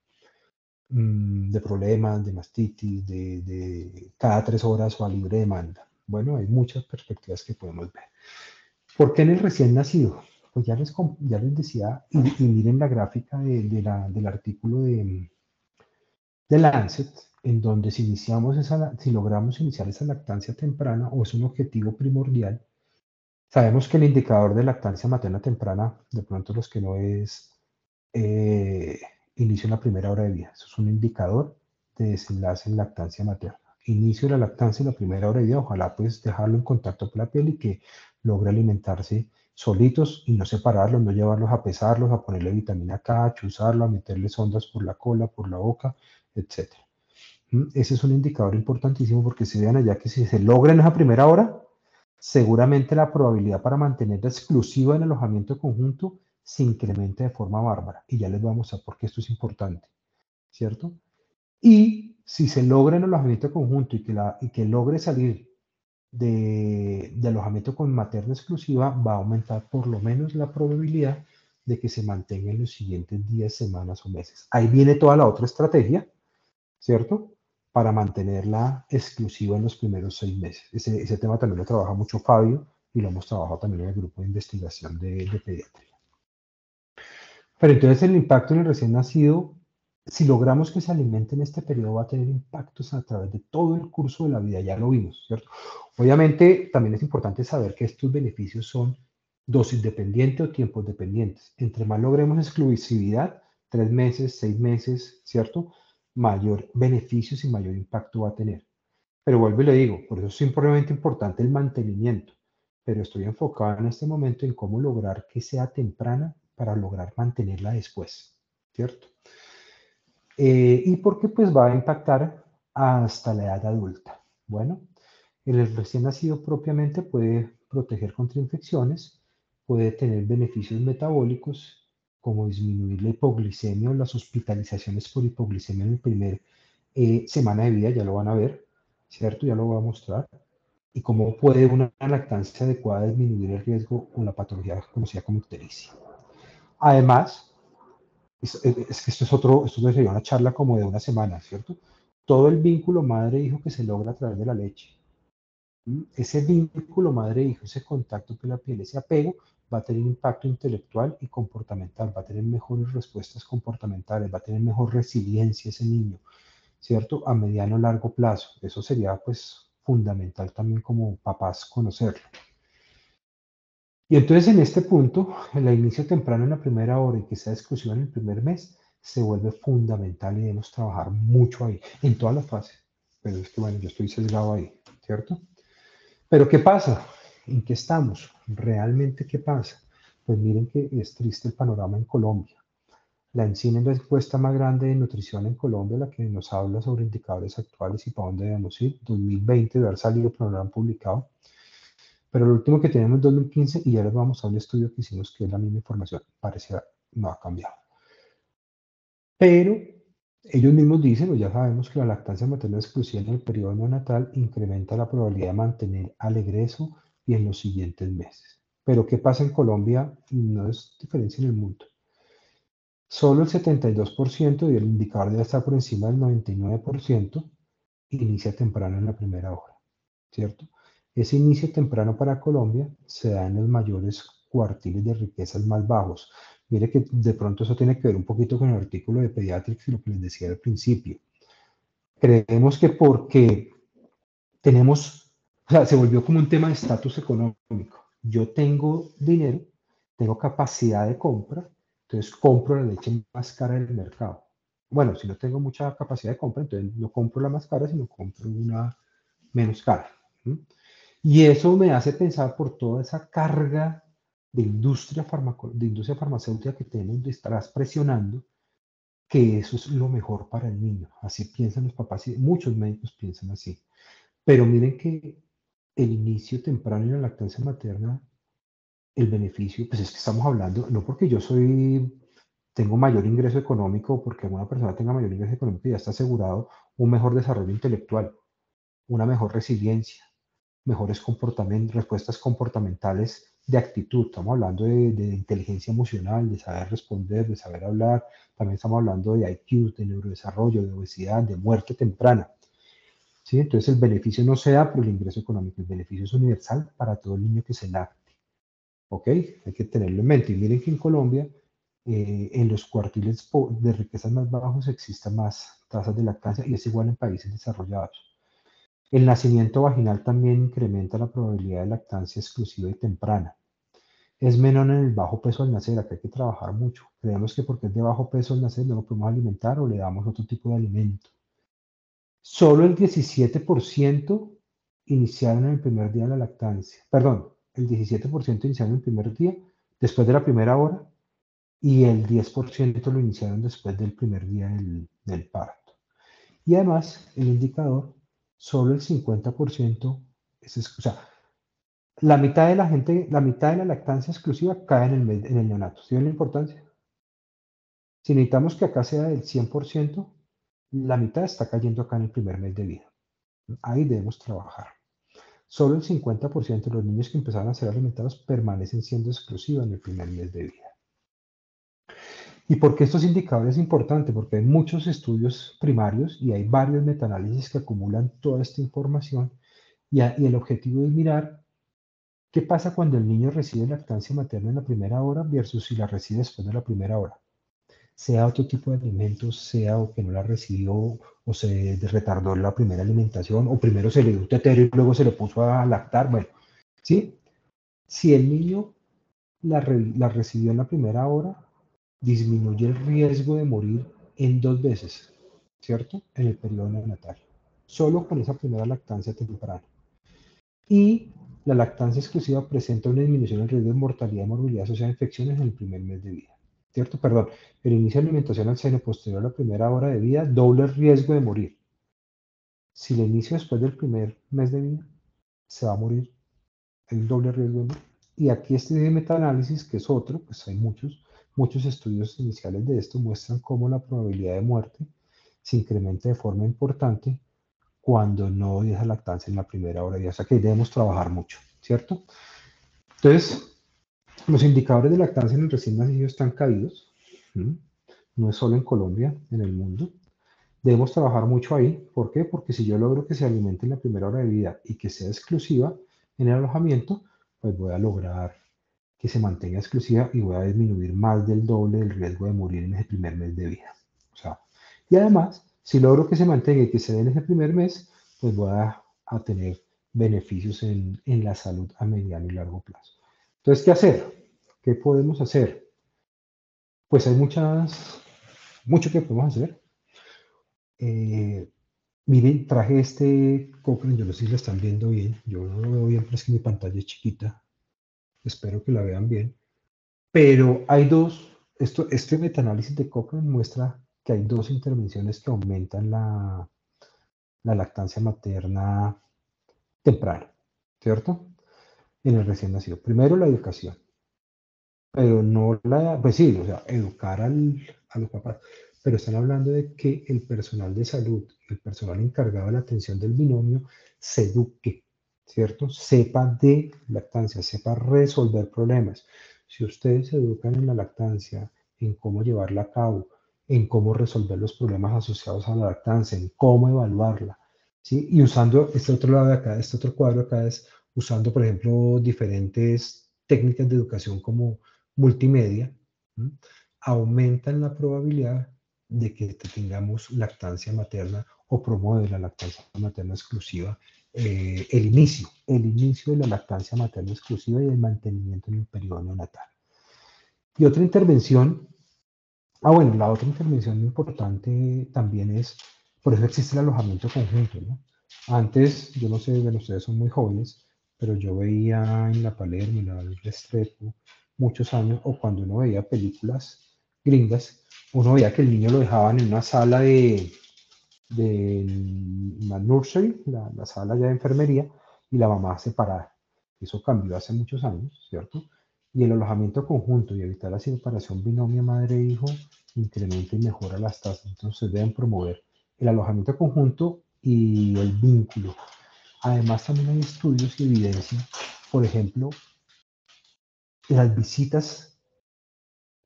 de problemas, de mastitis, de cada 3 horas o a libre demanda. Bueno, hay muchas perspectivas que podemos ver. ¿Por qué en el recién nacido? Pues ya les decía, y miren la gráfica del artículo de Lancet, en donde si logramos iniciar esa lactancia temprana o es un objetivo primordial, sabemos que el indicador de lactancia materna temprana, de pronto los que no es inicio en la primera hora de vida, eso es un indicador de desenlace en lactancia materna. inicio de la lactancia, la primera hora y día, ojalá pues dejarlo en contacto con la piel y que logre alimentarse solitos y no separarlos, no llevarlos a pesarlos, a ponerle vitamina K, a chuzarlo, a meterle sondas por la cola, por la boca, etcétera. Ese es un indicador importantísimo porque se vean allá que si se logra en esa primera hora, seguramente la probabilidad para mantenerla exclusiva en alojamiento conjunto se incrementa de forma bárbara. Y ya les voy a mostrar por qué esto es importante, ¿cierto? Y si se logra en alojamiento conjunto y que logre salir de alojamiento con materna exclusiva, va a aumentar por lo menos la probabilidad de que se mantenga en los siguientes días, semanas o meses. Ahí viene toda la otra estrategia, ¿cierto? Para mantenerla exclusiva en los primeros 6 meses. Ese tema también lo trabaja mucho Fabio y lo hemos trabajado también en el grupo de investigación de pediatría. Pero entonces el impacto en el recién nacido, si logramos que se alimente en este periodo, va a tener impactos a través de todo el curso de la vida, ya lo vimos, ¿cierto? Obviamente también es importante saber que estos beneficios son dosis dependientes o tiempos dependientes. Entre más logremos exclusividad, 3 meses, 6 meses, ¿cierto? Mayor beneficios y mayor impacto va a tener. Pero vuelvo y le digo, por eso es supremamente importante el mantenimiento, pero estoy enfocado en este momento en cómo lograr que sea temprana para lograr mantenerla después, ¿cierto? Y porque pues va a impactar hasta la edad adulta. Bueno, el recién nacido propiamente puede proteger contra infecciones, puede tener beneficios metabólicos, como disminuir la hipoglicemia o las hospitalizaciones por hipoglicemia en el primer semana de vida, ya lo van a ver, ¿cierto? Ya lo voy a mostrar. Y cómo puede una lactancia adecuada disminuir el riesgo con la patología conocida como ictericia. Además, es que esto sería una charla como de una semana, ¿cierto? Todo el vínculo madre-hijo que se logra a través de la leche. Ese vínculo madre-hijo, ese contacto con la piel, ese apego, va a tener impacto intelectual y comportamental, va a tener mejores respuestas comportamentales, va a tener mejor resiliencia ese niño, ¿cierto? A mediano o largo plazo. Eso sería pues fundamental también como papás conocerlo. Y entonces en este punto, el inicio temprano en la primera hora y que sea exclusiva en el primer mes, se vuelve fundamental y debemos trabajar mucho ahí, en todas las fases. Pero es que bueno, yo estoy sesgado ahí, ¿cierto? Pero ¿qué pasa? ¿En qué estamos? ¿Realmente qué pasa? Pues miren que es triste el panorama en Colombia. La ENCIN es la encuesta más grande de nutrición en Colombia, la que nos habla sobre indicadores actuales y para dónde debemos ir. 2020 de haber salido, pero no lo han publicado. Pero lo último que tenemos es 2015 y ya les vamos a un estudio que hicimos que es la misma información. Pareciera no ha cambiado. Pero ellos mismos dicen, o ya sabemos que la lactancia materna exclusiva en el periodo neonatal incrementa la probabilidad de mantener al egreso y en los siguientes meses. Pero ¿qué pasa en Colombia? No es diferencia en el mundo. Solo el 72% y el indicador debe estar por encima del 99% inicia temprano en la primera hora, ¿cierto? Ese inicio temprano para Colombia se da en los mayores cuartiles de riquezas más bajos. Mire que de pronto eso tiene que ver un poquito con el artículo de Pediatrics y lo que les decía al principio. Creemos que porque tenemos, o sea, se volvió como un tema de estatus económico. Yo tengo dinero, tengo capacidad de compra, entonces compro la leche más cara del mercado. Bueno, si no tengo mucha capacidad de compra, entonces no compro la más cara, sino compro una menos cara. ¿Sí? Y eso me hace pensar por toda esa carga de industria farmacéutica que tenemos de estar presionando que eso es lo mejor para el niño. Así piensan los papás y muchos médicos piensan así. Pero miren que el inicio temprano en la lactancia materna, el beneficio, pues es que estamos hablando, no porque tengo mayor ingreso económico, porque una persona tenga mayor ingreso económico ya está asegurado un mejor desarrollo intelectual, una mejor resiliencia, mejores comportamientos, respuestas comportamentales de actitud. Estamos hablando de inteligencia emocional, de saber responder, de saber hablar. También estamos hablando de IQ, de neurodesarrollo, de obesidad, de muerte temprana. ¿Sí? Entonces el beneficio no se da por el ingreso económico, el beneficio es universal para todo el niño que se lacte. ¿Ok? Hay que tenerlo en mente. Y miren que en Colombia, en los cuartiles de riquezas más bajos existen más tasas de lactancia y es igual en países desarrollados. El nacimiento vaginal también incrementa la probabilidad de lactancia exclusiva y temprana. Es menor en el bajo peso al nacer, acá hay que trabajar mucho. Creemos que porque es de bajo peso al nacer no lo podemos alimentar o le damos otro tipo de alimento. Solo el 17% iniciaron en el primer día de la lactancia. Perdón, el 17% iniciaron el primer día, después de la primera hora, y el 10% lo iniciaron después del primer día del parto. Y además, el indicador, solo el 50%, o sea, la mitad de la gente, la mitad de la lactancia exclusiva cae en el neonato. ¿Sí ven la importancia? Si necesitamos que acá sea del 100%, la mitad está cayendo acá en el primer mes de vida. Ahí debemos trabajar. Solo el 50% de los niños que empezaron a ser alimentados permanecen siendo exclusivos en el primer mes de vida. ¿Y por qué estos indicadores es importante? Porque hay muchos estudios primarios y hay varios metaanálisis que acumulan toda esta información y el objetivo es mirar qué pasa cuando el niño recibe lactancia materna en la primera hora versus si la recibe después de la primera hora. Sea otro tipo de alimentos, sea o que no la recibió o se retardó la primera alimentación o primero se le dio un tetero y luego se le puso a lactar. Bueno, ¿sí? Si el niño la recibió en la primera hora, disminuye el riesgo de morir en 2 veces, ¿cierto? En el periodo neonatal, solo con esa primera lactancia temprana. Y la lactancia exclusiva presenta una disminución del riesgo de mortalidad y morbilidad asociada a infecciones en el primer mes de vida, ¿cierto? Perdón, el inicio de alimentación al seno posterior a la primera hora de vida, doble riesgo de morir. Si le inicio después del primer mes de vida, se va a morir el doble riesgo de morir. Y aquí este metaanálisis, que es otro, pues hay muchos estudios iniciales de esto, muestran cómo la probabilidad de muerte se incrementa de forma importante cuando no deja lactancia en la primera hora de vida. O sea que debemos trabajar mucho, ¿cierto? Entonces, los indicadores de lactancia en el recién nacido están caídos. No es solo en Colombia, en el mundo. Debemos trabajar mucho ahí. ¿Por qué? Porque si yo logro que se alimente en la primera hora de vida y que sea exclusiva en el alojamiento, pues voy a lograr que se mantenga exclusiva y voy a disminuir más del doble el riesgo de morir en ese primer mes de vida. O sea, y además, si logro que se mantenga y que se dé en ese primer mes, pues voy a tener beneficios en la salud a mediano y largo plazo. Entonces, ¿qué hacer? ¿Qué podemos hacer? Pues hay mucho que podemos hacer. Miren, traje este Cochrane, yo no sé si lo están viendo bien, yo no lo veo bien, pero es que mi pantalla es chiquita, espero que la vean bien. Pero hay este metaanálisis de Cochrane muestra que hay dos intervenciones que aumentan la lactancia materna temprana, ¿cierto? En el recién nacido. Primero, la educación, pero no pues sí, o sea, educar a los papás, pero están hablando de que el personal de salud, el personal encargado de la atención del binomio, se eduque, ¿cierto? Sepa de lactancia, sepa resolver problemas. Si ustedes se educan en la lactancia, en cómo llevarla a cabo, en cómo resolver los problemas asociados a la lactancia, en cómo evaluarla, ¿sí? Y usando este otro lado de acá, este otro cuadro acá es usando, por ejemplo, diferentes técnicas de educación como multimedia, ¿m? Aumentan la probabilidad de que tengamos lactancia materna o promueve la lactancia materna exclusiva, el inicio de la lactancia materna exclusiva y el mantenimiento en el periodo neonatal. Y otra intervención, bueno, la otra intervención importante también es, por eso existe el alojamiento conjunto, ¿no? Antes, yo no sé, bueno, ustedes son muy jóvenes, pero yo veía en la Palermo, en la Restrepo, muchos años, o cuando uno veía películas gringas, uno veía que el niño lo dejaban en una sala de la nursery, la sala ya de enfermería, y la mamá separada. Eso cambió hace muchos años, ¿cierto? Y el alojamiento conjunto y evitar la separación binomio madre-hijo incrementa y mejora las tasas. Entonces deben promover el alojamiento conjunto y el vínculo. Además también hay estudios y evidencia, por ejemplo, las visitas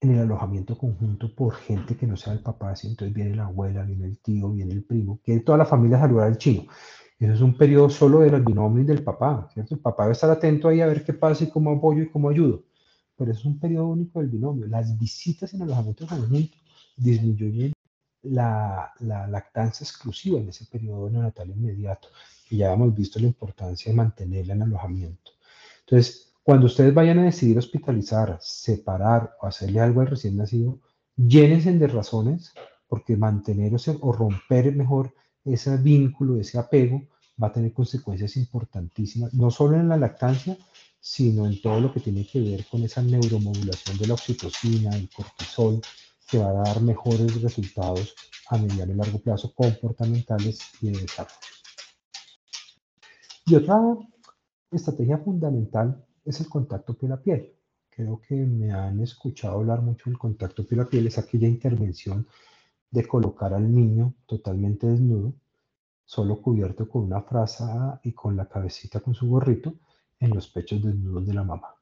en el alojamiento conjunto por gente que no sea el papá, ¿sí? Entonces viene la abuela, viene el tío, viene el primo, que toda la familia saludar al chino. Eso es un periodo solo de los binomios del papá, ¿cierto? El papá debe estar atento ahí a ver qué pasa y cómo apoyo y cómo ayudo. Pero es un periodo único del binomio. Las visitas en el alojamiento conjunto disminuyen la lactancia exclusiva en ese periodo neonatal inmediato. Y ya hemos visto la importancia de mantenerla en alojamiento. Entonces, cuando ustedes vayan a decidir hospitalizar, separar o hacerle algo al recién nacido, llénense de razones, porque mantener o romper mejor ese vínculo, ese apego, va a tener consecuencias importantísimas, no solo en la lactancia, sino en todo lo que tiene que ver con esa neuromodulación de la oxitocina, el cortisol, que va a dar mejores resultados a mediano y largo plazo comportamentales y de desarrollo. Y otra estrategia fundamental es el contacto piel a piel. Creo que me han escuchado hablar mucho del contacto piel a piel, es aquella intervención de colocar al niño totalmente desnudo, solo cubierto con una frazada y con la cabecita con su gorrito en los pechos desnudos de la mamá.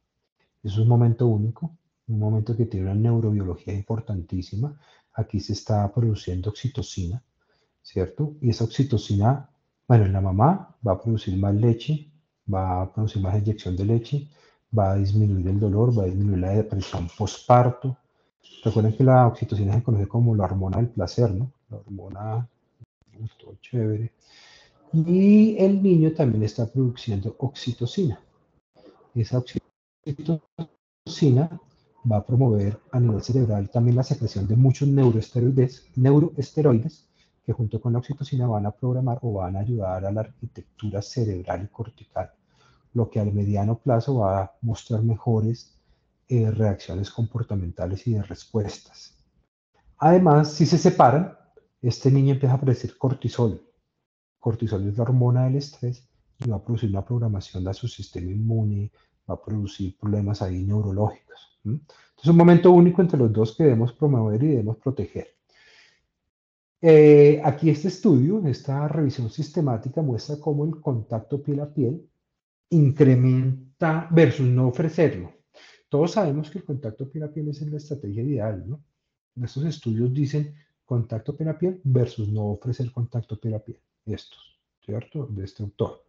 Es un momento único, un momento que tiene una neurobiología importantísima. Aquí se está produciendo oxitocina, ¿cierto? Y esa oxitocina, bueno, en la mamá va a producir más leche, va a producir más eyección de leche, va a disminuir el dolor, va a disminuir la depresión postparto. Recuerden que la oxitocina se conoce como la hormona del placer, ¿no? La hormona, todo chévere. Y el niño también está produciendo oxitocina. Esa oxitocina va a promover a nivel cerebral también la secreción de muchos neuroesteroides que junto con la oxitocina van a programar o van a ayudar a la arquitectura cerebral y cortical, lo que al mediano plazo va a mostrar mejores reacciones comportamentales y de respuestas. Además, si se separan, este niño empieza a producir cortisol. Cortisol es la hormona del estrés y va a producir una programación de su sistema inmune, va a producir problemas ahí neurológicos. Entonces, un momento único entre los dos que debemos promover y debemos proteger. Aquí este estudio, esta revisión sistemática muestra cómo el contacto piel a piel incrementa versus no ofrecerlo. Todos sabemos que el contacto piel a piel es la estrategia ideal, ¿no? Estos estudios dicen contacto piel a piel versus no ofrecer contacto piel a piel. Estos, ¿cierto? De este autor.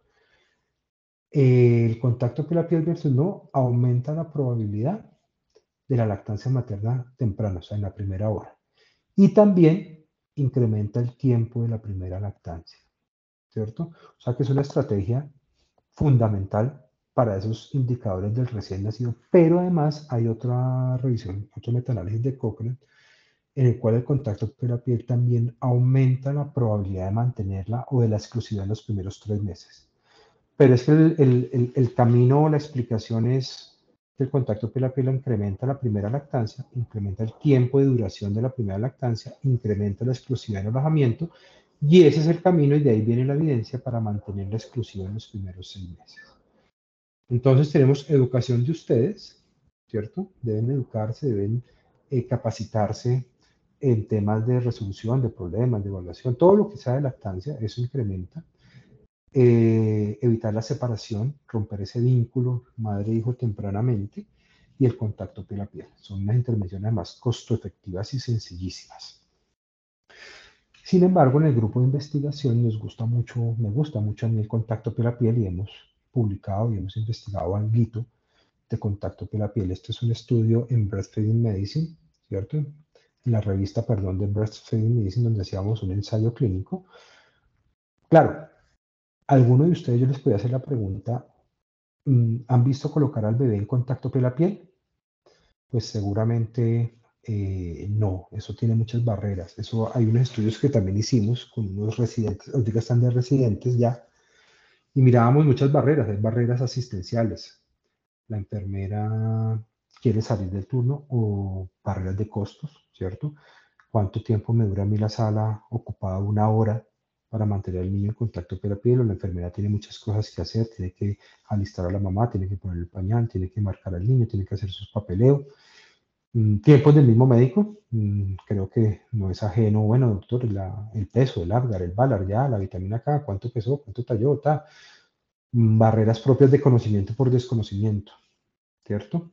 El contacto piel a piel versus no aumenta la probabilidad de la lactancia materna temprana, o sea, en la primera hora. Y también incrementa el tiempo de la primera lactancia, ¿cierto? O sea que es una estrategia fundamental para esos indicadores del recién nacido, pero además hay otra revisión, otro metaanálisis de Cochrane, en el cual el contacto piel a piel también aumenta la probabilidad de mantenerla o de la exclusividad en los primeros 3 meses. Pero es que el camino o la explicación es que el contacto piel a piel incrementa la primera lactancia, incrementa el tiempo de duración de la primera lactancia, incrementa la exclusividad en el alojamiento, y ese es el camino y de ahí viene la evidencia para mantener la exclusiva en los primeros 6 meses. Entonces tenemos educación de ustedes, ¿cierto? Deben educarse, deben capacitarse en temas de resolución de problemas, de evaluación, todo lo que sea de lactancia, eso incrementa. Evitar la separación, romper ese vínculo madre-hijo tempranamente y el contacto piel a piel. Son unas intervenciones además costo efectivas y sencillísimas. Sin embargo, en el grupo de investigación me gusta mucho a mí el contacto piel a piel y hemos publicado y hemos investigado algo de contacto piel a piel. Este es un estudio en Breastfeeding Medicine, ¿cierto? En la revista, perdón, de Breastfeeding Medicine, donde hacíamos un ensayo clínico. Claro, a alguno de ustedes yo les podía hacer la pregunta, ¿han visto colocar al bebé en contacto piel a piel? Pues seguramente no, eso tiene muchas barreras. Eso hay unos estudios que también hicimos con unos residentes, ahorita están de residentes ya, y mirábamos muchas barreras, hay barreras asistenciales. La enfermera quiere salir del turno o barreras de costos, ¿cierto? ¿Cuánto tiempo me dura a mí la sala ocupada 1 hora para mantener al niño en contacto piel a piel? O la enfermera tiene muchas cosas que hacer, tiene que alistar a la mamá, tiene que poner el pañal, tiene que marcar al niño, tiene que hacer sus papeleos. Tiempos del mismo médico, creo que no es ajeno, bueno, doctor, el peso, el Apgar, el Valar, ya, la vitamina K, cuánto pesó, cuánto talló, ta. Barreras propias de conocimiento por desconocimiento, ¿cierto?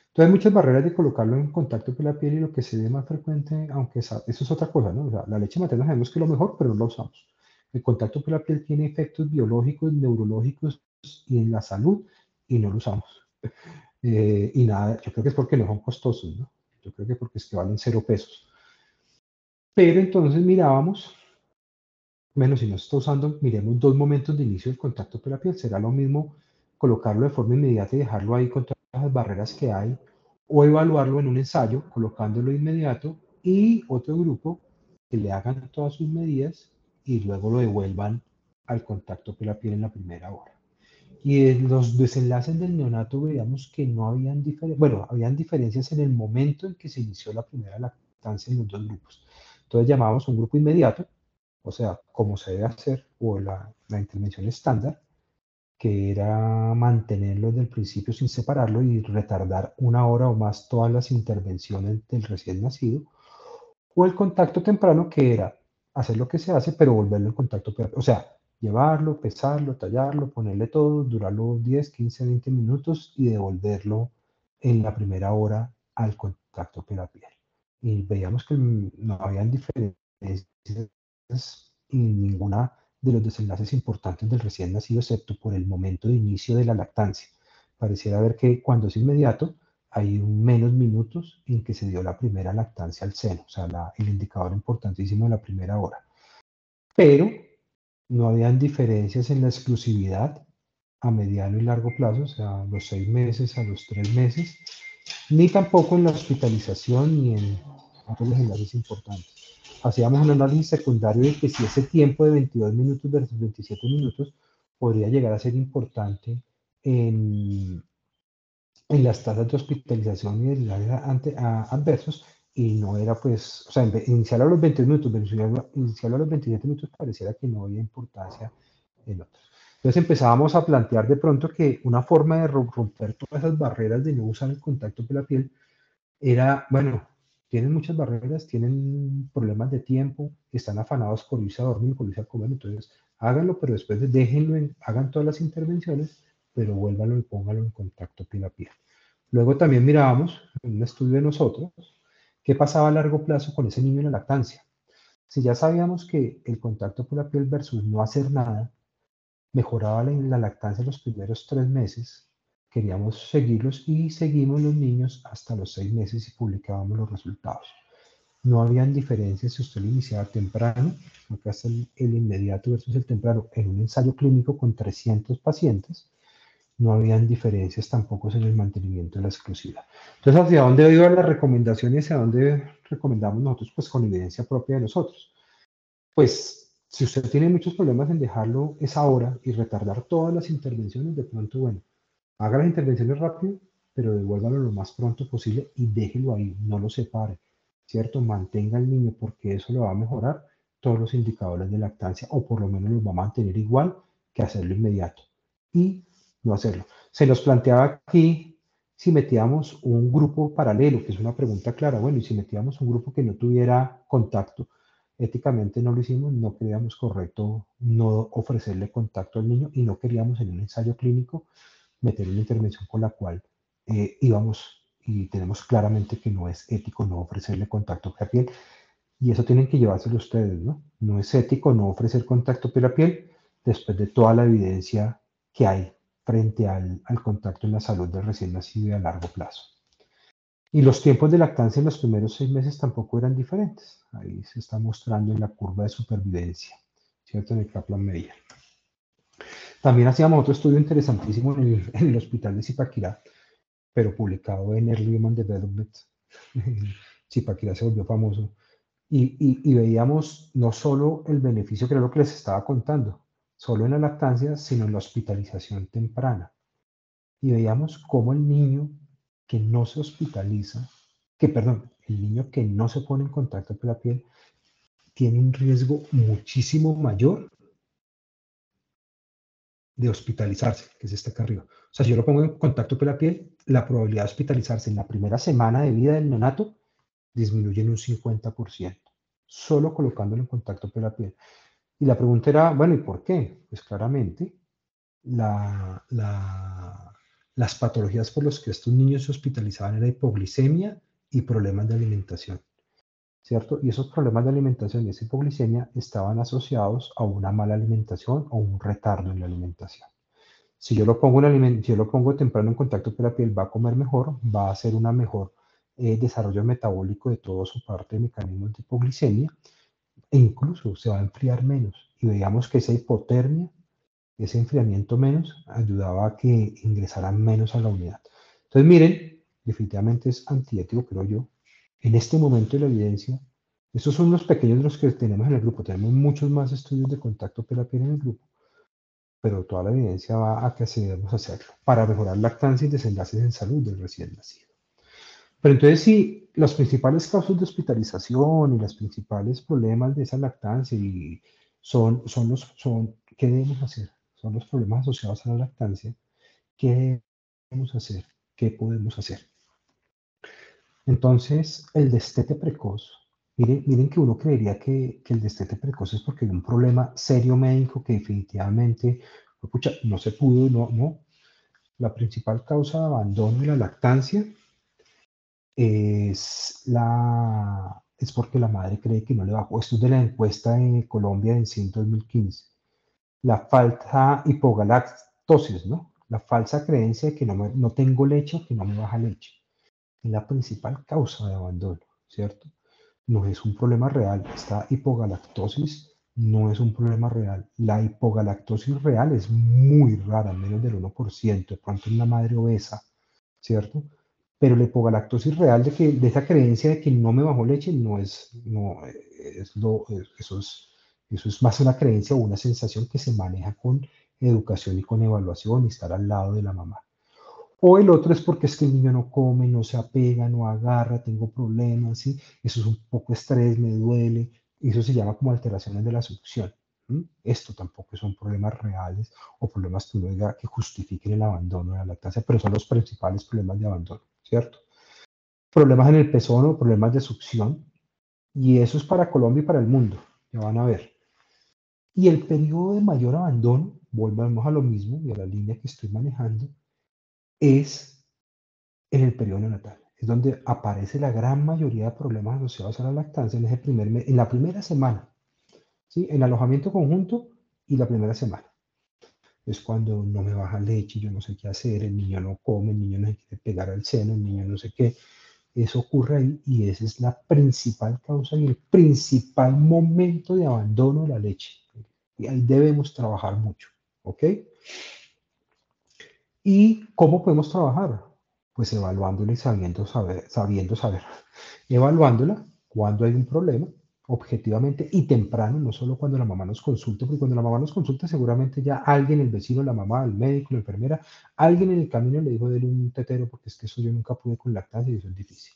Entonces hay muchas barreras de colocarlo en contacto con la piel y lo que se ve más frecuente, aunque eso es otra cosa, ¿no? O sea, la leche materna sabemos que es lo mejor, pero no la usamos. El contacto con la piel tiene efectos biológicos, neurológicos y en la salud y no lo usamos. Y nada, yo creo que es porque no son costosos, ¿no? Yo creo que porque es que valen 0 pesos. Pero entonces mirábamos, bueno, si no se está usando, miremos 2 momentos de inicio del contacto con la piel. ¿Será lo mismo colocarlo de forma inmediata y dejarlo ahí con todas las barreras que hay? O evaluarlo en un ensayo, colocándolo de inmediato y otro grupo que le hagan todas sus medidas y luego lo devuelvan al contacto piel a piel en la primera hora. Y en los desenlaces del neonato veíamos que no habían diferencias, bueno, habían diferencias en el momento en que se inició la primera lactancia en los dos grupos. Entonces llamamos un grupo inmediato, o sea, como se debe hacer, o la intervención estándar, que era mantenerlo desde el principio sin separarlo y retardar 1 hora o más todas las intervenciones del recién nacido, o el contacto temprano, que era hacer lo que se hace, pero volverlo en contacto, o sea, llevarlo, pesarlo, tallarlo, ponerle todo, durarlo 10, 15, 20 minutos y devolverlo en la primera hora al contacto piel a piel. Y veíamos que no habían diferencias en ninguna de los desenlaces importantes del recién nacido, excepto por el momento de inicio de la lactancia. Pareciera ver que cuando es inmediato, hay menos minutos en que se dio la primera lactancia al seno, o sea, el indicador importantísimo de la primera hora. Pero no habían diferencias en la exclusividad a mediano y largo plazo, o sea, a los 6 meses, a los 3 meses, ni tampoco en la hospitalización ni en otros enlaces importantes. Hacíamos un análisis secundario de que si ese tiempo de 22 minutos versus 27 minutos podría llegar a ser importante en las tasas de hospitalización y de adversos, y no era pues, o sea, inicial a los 20 minutos, inicial a los 27 minutos pareciera que no había importancia en otros. Entonces empezábamos a plantear de pronto que una forma de romper todas esas barreras de no usar el contacto con la piel era, bueno, tienen muchas barreras, tienen problemas de tiempo, están afanados por irse a dormir, por irse a comer, entonces háganlo, pero después déjenlo, hagan todas las intervenciones, pero vuélvanlo y pónganlo en contacto piel a piel. Luego también mirábamos, en un estudio de nosotros, qué pasaba a largo plazo con ese niño en la lactancia. Si ya sabíamos que el contacto piel a piel versus no hacer nada mejoraba la lactancia en los primeros 3 meses, queríamos seguirlos y seguimos los niños hasta los 6 meses y publicábamos los resultados. No habían diferencias si usted lo iniciaba temprano, acá está el inmediato versus el temprano, en un ensayo clínico con 300 pacientes, no habían diferencias tampoco en el mantenimiento de la exclusividad. Entonces, ¿hacia dónde iban las recomendaciones y hacia dónde recomendamos nosotros? Pues con evidencia propia de nosotros. Pues, si usted tiene muchos problemas en dejarlo esa hora y retardar todas las intervenciones, de pronto, bueno, haga las intervenciones rápido, pero devuélvalo lo más pronto posible y déjelo ahí, no lo separe, ¿cierto? Mantenga al niño porque eso le va a mejorar todos los indicadores de lactancia o por lo menos los va a mantener igual que hacerlo inmediato y no hacerlo. Se nos planteaba aquí si metíamos un grupo paralelo, que es una pregunta clara, bueno, y si metíamos un grupo que no tuviera contacto, éticamente no lo hicimos, no creíamos correcto no ofrecerle contacto al niño y no queríamos en un ensayo clínico meter una intervención con la cual íbamos y tenemos claramente que no es ético no ofrecerle contacto piel a piel, y eso tienen que llevárselo ustedes, ¿no? No es ético no ofrecer contacto piel a piel después de toda la evidencia que hay frente al contacto en la salud del recién nacido y a largo plazo. Y los tiempos de lactancia en los primeros 6 meses tampoco eran diferentes. Ahí se está mostrando en la curva de supervivencia, ¿cierto? En el Kaplan-Meier. También hacíamos otro estudio interesantísimo en el hospital de Zipaquirá, pero publicado en Early Human Development. Zipaquirá se volvió famoso. Y veíamos no solo el beneficio, que era lo que les estaba contando, solo en la lactancia, sino en la hospitalización temprana. Y veíamos cómo el niño que no se hospitaliza, el niño que no se pone en contacto con la piel, tiene un riesgo muchísimo mayor de hospitalizarse, que es este acá arriba. O sea, si yo lo pongo en contacto con la piel, la probabilidad de hospitalizarse en la primera semana de vida del neonato disminuye en un 50%, solo colocándolo en contacto con la piel. Y la pregunta era, bueno, ¿y por qué? Pues claramente, las patologías por las que estos niños se hospitalizaban era hipoglicemia y problemas de alimentación, ¿cierto? Y esos problemas de alimentación y esa hipoglicemia estaban asociados a una mala alimentación o un retardo en la alimentación. Si yo lo pongo temprano en contacto con la piel, va a comer mejor, va a hacer una mejor desarrollo metabólico de toda su parte de mecanismos de hipoglicemia e incluso se va a enfriar menos. Y veíamos que esa hipotermia, ese enfriamiento menos, ayudaba a que ingresaran menos a la unidad. Entonces, miren, definitivamente es antiético, creo yo, en este momento de la evidencia, Estos son los pequeños de los que tenemos en el grupo. Tenemos muchos más estudios de contacto piel a piel en el grupo, pero toda la evidencia va a que así debemos hacerlo para mejorar lactancia y desenlaces en salud del recién nacido. Pero entonces, si las principales causas de hospitalización y los principales problemas de esa lactancia ¿qué debemos hacer? Son los problemas asociados a la lactancia. ¿Qué debemos hacer? ¿Qué podemos hacer? Entonces, el destete precoz, miren que uno creería que el destete precoz es porque hay un problema serio médico que definitivamente, pucha, no se pudo, no. La principal causa de abandono de la lactancia es porque la madre cree que no le bajó. Esto es de la encuesta de Colombia en 2015. La falsa hipogalactosis, ¿no? La falsa creencia de que no tengo leche o que no me baja leche. Es la principal causa de abandono, ¿cierto? No es un problema real. Esta hipogalactosis no es un problema real. La hipogalactosis real es muy rara, menos del 1%, de pronto en una madre obesa, ¿cierto? Pero la hipogalactosis real de esa creencia de que no me bajó leche no es, no, eso es más una creencia o una sensación que se maneja con educación y con evaluación y estar al lado de la mamá. O el otro es porque es que el niño no come, no se apega, no agarra, tengo problemas, ¿sí? Eso es un poco estrés, me duele. Eso se llama como alteraciones de la succión. Esto tampoco son problemas reales o problemas que uno diga que justifiquen el abandono de la lactancia, pero son los principales problemas de abandono, ¿cierto? Problemas en el pezón o problemas de succión. Y eso es para Colombia y para el mundo, ya van a ver. Y el periodo de mayor abandono, volvemos a lo mismo y a la línea que estoy manejando, es en el periodo neonatal. Es donde aparece la gran mayoría de problemas asociados a la lactancia en, en la primera semana, ¿sí? En alojamiento conjunto y la primera semana. Es cuando no me baja leche, yo no sé qué hacer, el niño no come, el niño no se quiere pegar al seno, el niño no sé qué. Eso ocurre ahí y esa es la principal causa y el principal momento de abandono de la leche. Y ahí debemos trabajar mucho, ¿ok? ¿Y cómo podemos trabajar? Pues evaluándola y sabiendo saber, evaluándola cuando hay un problema, objetivamente y temprano, no solo cuando la mamá nos consulta, porque cuando la mamá nos consulta seguramente ya alguien, el vecino, la mamá, el médico, la enfermera, alguien en el camino le dijo de un tetero, porque es que eso yo nunca pude con lactancia y eso es difícil.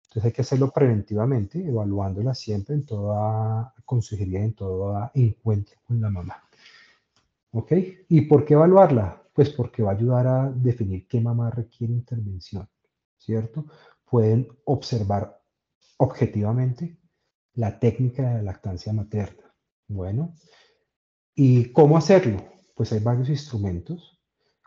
Entonces hay que hacerlo preventivamente, evaluándola siempre en toda consejería, en todo encuentro con la mamá. ¿Ok? ¿Y por qué evaluarla? Pues porque va a ayudar a definir qué mamá requiere intervención, ¿cierto? Pueden observar objetivamente la técnica de la lactancia materna. Bueno, ¿y cómo hacerlo? Pues hay varios instrumentos.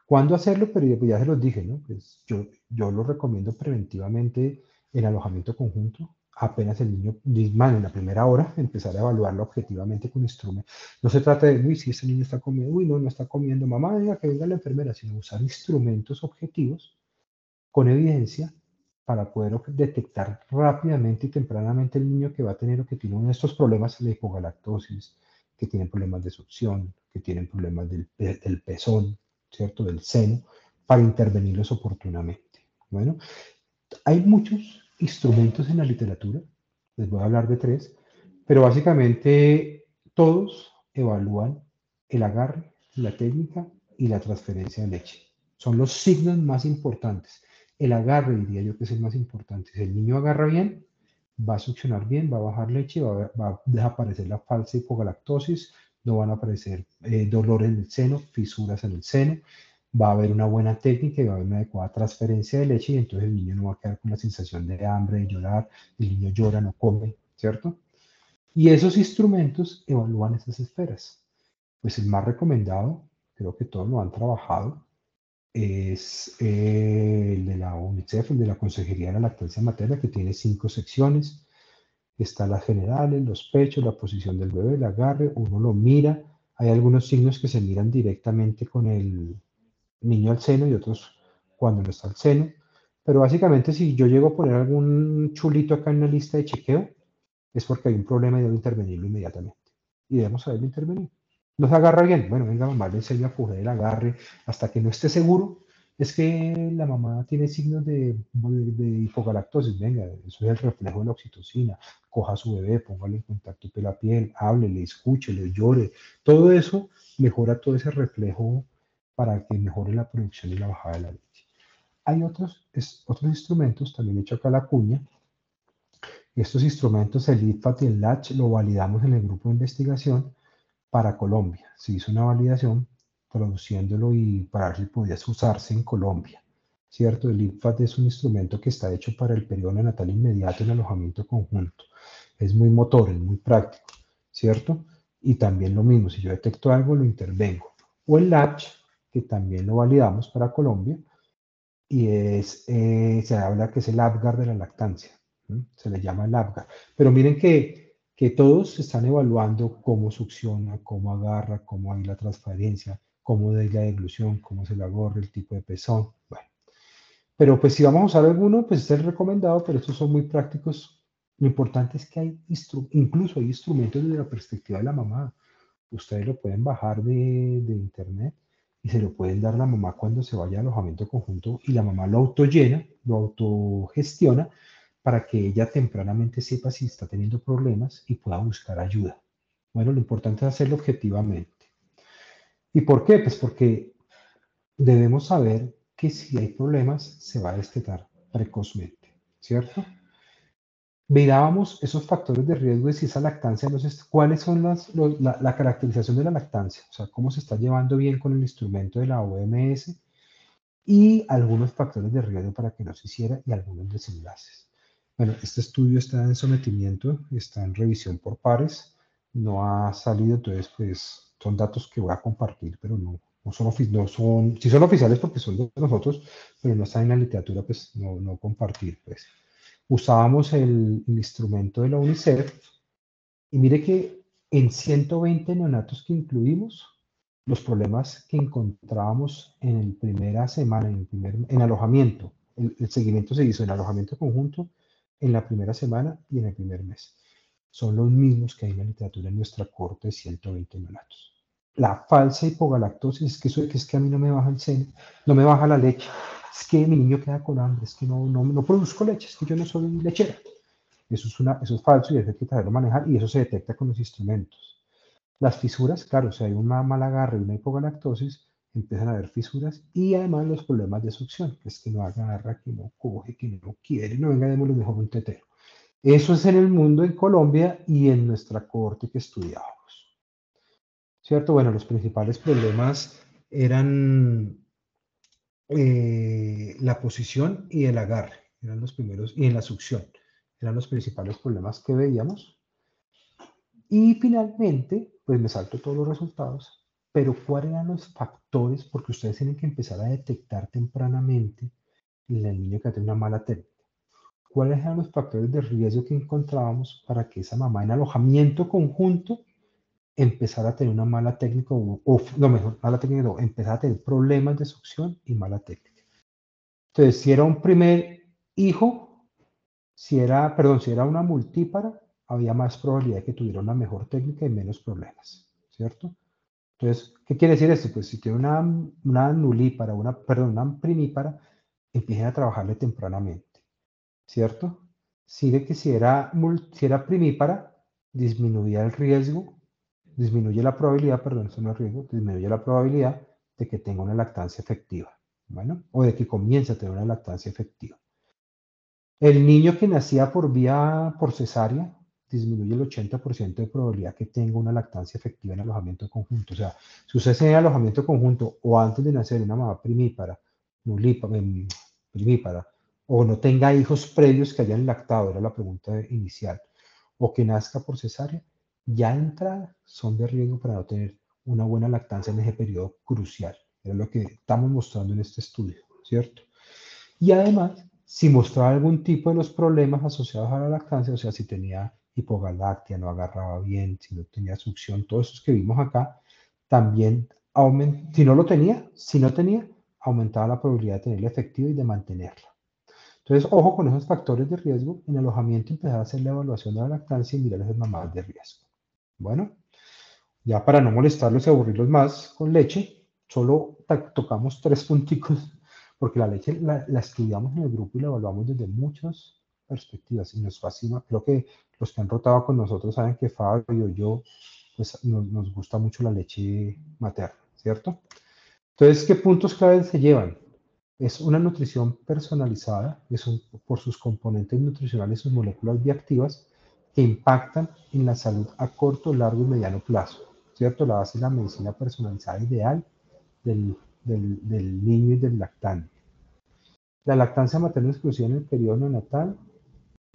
¿Cuándo hacerlo? Pero ya se los dije, ¿no? Pues yo lo recomiendo preventivamente en alojamiento conjunto. Apenas el niño, en la primera hora, empezar a evaluarlo objetivamente con instrumentos. No se trata de, uy, si este niño está comiendo, uy, no, no está comiendo, mamá, venga, que venga la enfermera, sino usar instrumentos objetivos con evidencia para poder detectar rápidamente y tempranamente el niño que va a tener o que tiene uno de estos problemas, la hipogalactosis, que tienen problemas de succión, que tienen problemas del pezón, ¿cierto? Del seno, para intervenirlos oportunamente. Bueno, hay muchos instrumentos en la literatura, les voy a hablar de tres, pero básicamente todos evalúan el agarre, la técnica y la transferencia de leche. Son los signos más importantes. El agarre diría yo que es el más importante. Si el niño agarra bien, va a succionar bien, va a bajar leche, va a desaparecer la falsa hipogalactosis, no van a aparecer dolores en el seno, fisuras en el seno, va a haber una buena técnica y va a haber una adecuada transferencia de leche y entonces el niño no va a quedar con la sensación de hambre, de llorar, el niño llora, no come, ¿cierto? Y esos instrumentos evalúan esas esferas. Pues el más recomendado, creo que todos lo han trabajado, es el de la UNICEF, el de la Consejería de la Lactancia Materna, que tiene 5 secciones. Están las generales, los pechos, la posición del bebé, el agarre, uno lo mira. Hay algunos signos que se miran directamente con el niño al seno y otros cuando no está al seno. Pero básicamente si yo llego a poner algún chulito acá en la lista de chequeo, es porque hay un problema y debo intervenirlo inmediatamente. Y debemos saberlo intervenir. ¿No se agarra bien? Bueno, venga, mamá, le enseño a coger el agarre hasta que no esté seguro. Es que la mamá tiene signos de hipogalactosis. Venga, eso es el reflejo de la oxitocina. Coja a su bebé, póngalo en contacto piel a piel, háblele, escúchele, llore. Todo eso mejora todo ese reflejo para que mejore la producción y la bajada de la leche. Hay otros instrumentos, también he hecho acá la cuña. Estos instrumentos, el IFAT y el LACH, lo validamos en el grupo de investigación para Colombia. Se hizo una validación traduciéndolo y para ver si podía usarse en Colombia. ¿Cierto? El IFAT es un instrumento que está hecho para el periodo neonatal inmediato en alojamiento conjunto. Es muy motor, es muy práctico, ¿cierto? Y también lo mismo, si yo detecto algo, lo intervengo. O el LACH, que también lo validamos para Colombia, y se habla que es el Apgar de la lactancia. ¿Sí? Se le llama el Apgar. Pero miren que todos están evaluando cómo succiona, cómo agarra, cómo hay la transparencia, cómo de la deglución, cómo se la gorra, el tipo de pezón. Bueno, pero pues si vamos a usar alguno, pues este es el recomendado, pero estos son muy prácticos. Lo importante es que incluso hay instrumentos desde la perspectiva de la mamá. Ustedes lo pueden bajar de internet y se lo pueden dar a la mamá cuando se vaya al alojamiento conjunto y la mamá lo autollena, lo autogestiona para que ella tempranamente sepa si está teniendo problemas y pueda buscar ayuda. Bueno, lo importante es hacerlo objetivamente. ¿Y por qué? Pues porque debemos saber que si hay problemas se va a destetar precozmente, ¿cierto? Mirábamos esos factores de riesgo de si esa lactancia, entonces, ¿cuáles son la caracterización de la lactancia? O sea, cómo se está llevando bien con el instrumento de la OMS y algunos factores de riesgo para que no se hiciera y algunos desenlaces. Bueno, este estudio está en sometimiento, está en revisión por pares, no ha salido, entonces, pues, son datos que voy a compartir, pero no son, sí son oficiales porque son de nosotros, pero no están en la literatura, pues, no compartir, pues. Usábamos el instrumento de la UNICEF y mire que en 120 neonatos que incluimos, los problemas que encontrábamos en la primera semana, en alojamiento, el seguimiento se hizo en alojamiento conjunto en la primera semana y en el primer mes. Son los mismos que hay en la literatura en nuestra corte de 120 neonatos. La falsa hipogalactosis es que eso de que es que a mí no me baja el seno, no me baja la leche, es que mi niño queda con hambre, es que no produzco leche, es que yo no soy lechera. Eso es falso y eso hay que saberlo manejar y eso se detecta con los instrumentos. Las fisuras, claro, si hay una mala agarre y una hipogalactosis, empiezan a haber fisuras y además los problemas de succión, que es que no agarra, que no coge, que no quiere, no venga, démosle mejor un tetero. Eso es en el mundo, en Colombia y en nuestra corte que estudiábamos. ¿Cierto? Bueno, los principales problemas eran la posición y el agarre, eran los primeros, y en la succión, eran los principales problemas que veíamos. Y finalmente, pues me salto todos los resultados, pero ¿cuáles eran los factores? Porque ustedes tienen que empezar a detectar tempranamente en el niño que tiene una mala técnica. ¿Cuáles eran los factores de riesgo que encontrábamos para que esa mamá en alojamiento conjunto empezara a tener una mala técnica, o no mejor, mala técnica, no, empezara a tener problemas de succión y mala técnica? Entonces, si era un primer hijo, si era una multípara, había más probabilidad de que tuviera una mejor técnica y menos problemas, ¿cierto? Entonces, ¿qué quiere decir esto? Pues si tiene una nulípara, una primípara, empiecen a trabajarle tempranamente, ¿cierto? Sigue que si era primípara, disminuía el riesgo, disminuye la probabilidad, perdón, eso no es riesgo, disminuye la probabilidad de que tenga una lactancia efectiva, bueno, o de que comience a tener una lactancia efectiva. El niño que nacía por cesárea disminuye el 80% de probabilidad que tenga una lactancia efectiva en alojamiento conjunto. O sea, si usted se en alojamiento conjunto o antes de nacer una mamá primípara, o no tenga hijos previos que hayan lactado, era la pregunta inicial, o que nazca por cesárea, ya de entrada son de riesgo para no tener una buena lactancia en ese periodo crucial. Era lo que estamos mostrando en este estudio, ¿cierto? Y además, si mostraba algún tipo de los problemas asociados a la lactancia, o sea, si tenía hipogalactia, no agarraba bien, si no tenía succión, todos esos que vimos acá, también si no lo tenía, si no tenía, aumentaba la probabilidad de tenerla efectiva y de mantenerla. Entonces, ojo con esos factores de riesgo. En el alojamiento empezar a hacer la evaluación de la lactancia y mirar esas mamadas de riesgo. Bueno, ya para no molestarlos y aburrirlos más con leche, solo tocamos 3 punticos porque la leche la estudiamos en el grupo y la evaluamos desde muchas perspectivas y nos fascina. Creo que los que han rotado con nosotros saben que Fabio y yo, pues nos gusta mucho la leche materna, ¿cierto? Entonces, ¿qué puntos claves se llevan? Es una nutrición personalizada, por sus componentes nutricionales, sus moléculas bioactivas, que impactan en la salud a corto, largo y mediano plazo, ¿cierto? La base de la medicina personalizada ideal del niño y del lactante. La lactancia materna exclusiva en el periodo neonatal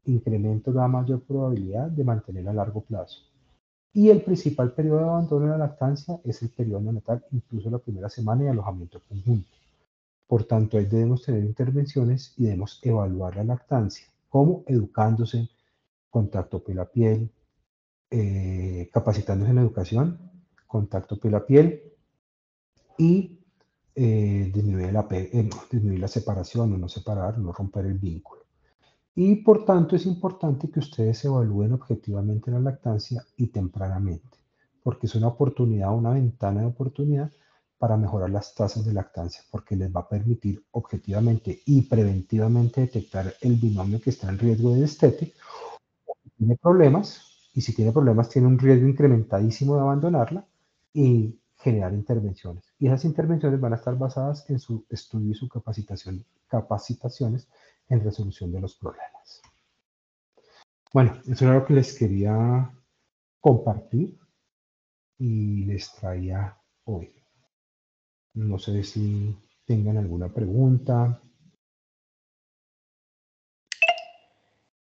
incrementa la mayor probabilidad de mantener a largo plazo. Y el principal periodo de abandono de la lactancia es el periodo neonatal, incluso la primera semana y alojamiento conjunto. Por tanto, ahí debemos tener intervenciones y debemos evaluar la lactancia, como educándose, contacto piel a piel, capacitándose en educación, contacto piel a piel y disminuir la separación o no separar, no romper el vínculo. Y por tanto es importante que ustedes evalúen objetivamente la lactancia y tempranamente, porque es una oportunidad, una ventana de oportunidad para mejorar las tasas de lactancia, porque les va a permitir objetivamente y preventivamente detectar el binomio que está en riesgo de destete, tiene problemas, y si tiene problemas tiene un riesgo incrementadísimo de abandonarla y generar intervenciones. Y esas intervenciones van a estar basadas en su estudio y su capacitaciones en resolución de los problemas. Bueno, eso era lo que les quería compartir y les traía hoy. No sé si tengan alguna pregunta.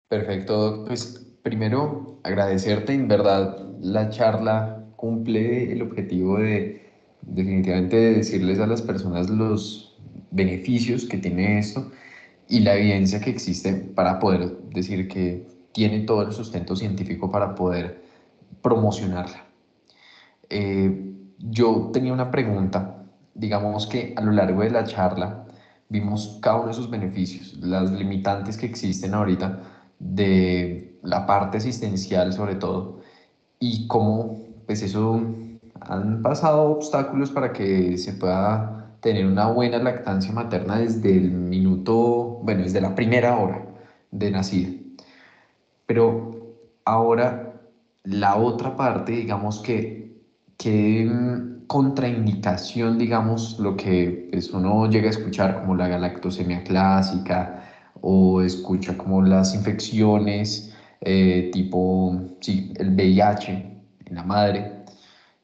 Perfecto, Doc. Pues primero agradecerte, en verdad la charla cumple el objetivo de definitivamente decirles a las personas los beneficios que tiene esto y la evidencia que existe para poder decir que tiene todo el sustento científico para poder promocionarla. Yo tenía una pregunta, digamos que a lo largo de la charla vimos cada uno de sus beneficios, las limitantes que existen ahorita de la parte asistencial sobre todo y cómo pues eso han pasado obstáculos para que se pueda tener una buena lactancia materna desde el minuto, bueno, desde la primera hora de nacida. Pero ahora la otra parte, digamos que contraindicación, digamos, lo que pues, uno llega a escuchar como la galactosemia clásica o escucha como las infecciones tipo, sí, el VIH en la madre,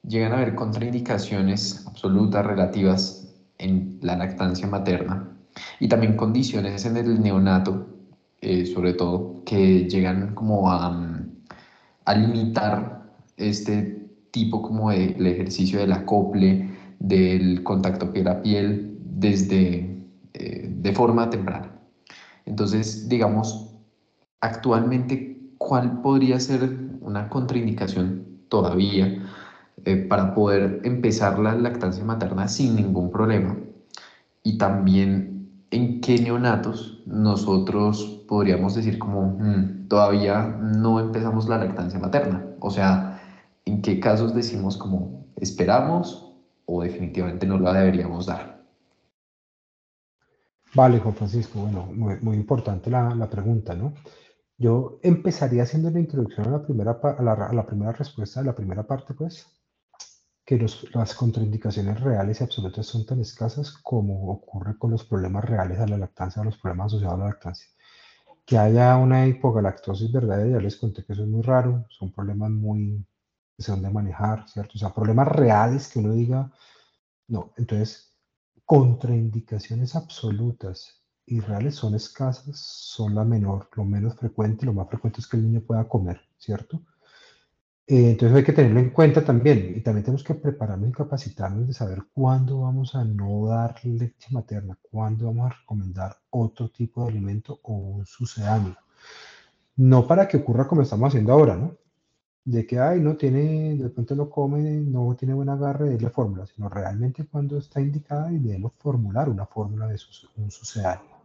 llegan a haber contraindicaciones absolutas relativas en la lactancia materna y también condiciones en el neonato, sobre todo, que llegan como a limitar este tipo como de el ejercicio del acople, del contacto piel a piel desde de forma temprana. Entonces, digamos, actualmente, ¿cuál podría ser una contraindicación todavía para poder empezar la lactancia materna sin ningún problema? Y también en qué neonatos nosotros podríamos decir como todavía no empezamos la lactancia materna. O sea, en qué casos decimos como esperamos o definitivamente no la deberíamos dar. Vale, Juan Francisco, bueno, muy importante la pregunta, ¿no? Yo empezaría haciendo la introducción a la primera respuesta de la primera parte, pues, que las contraindicaciones reales y absolutas son tan escasas como ocurre con los problemas reales a la lactancia, los problemas asociados a la lactancia. Que haya una hipogalactosis verdadera, ya les conté que eso es muy raro, son problemas muy que se han de manejar, ¿cierto? O sea, problemas reales que uno diga, no. Entonces, contraindicaciones absolutas y reales son escasas, son lo menos frecuente, lo más frecuente es que el niño pueda comer, ¿cierto? Entonces hay que tenerlo en cuenta también, y también tenemos que prepararnos y capacitarnos de saber cuándo vamos a no dar leche materna, cuándo vamos a recomendar otro tipo de alimento o un sucedáneo. No para que ocurra como estamos haciendo ahora, ¿no? De que, ay, no tiene, de pronto no come, no tiene buen agarre, de la fórmula, sino realmente cuando está indicada y debemos formular una fórmula de un sucedáneo.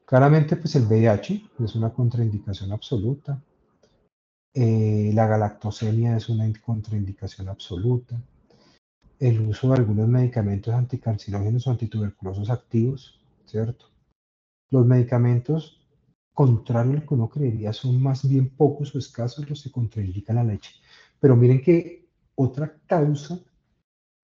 Claramente, pues el VIH es una contraindicación absoluta. La galactosemia es una contraindicación absoluta. El uso de algunos medicamentos anticancerígenos o antituberculosos activos ¿cierto? Los medicamentos, contrario a lo que uno creería, son más bien pocos o escasos los que contraindican la leche. Pero miren que otra causa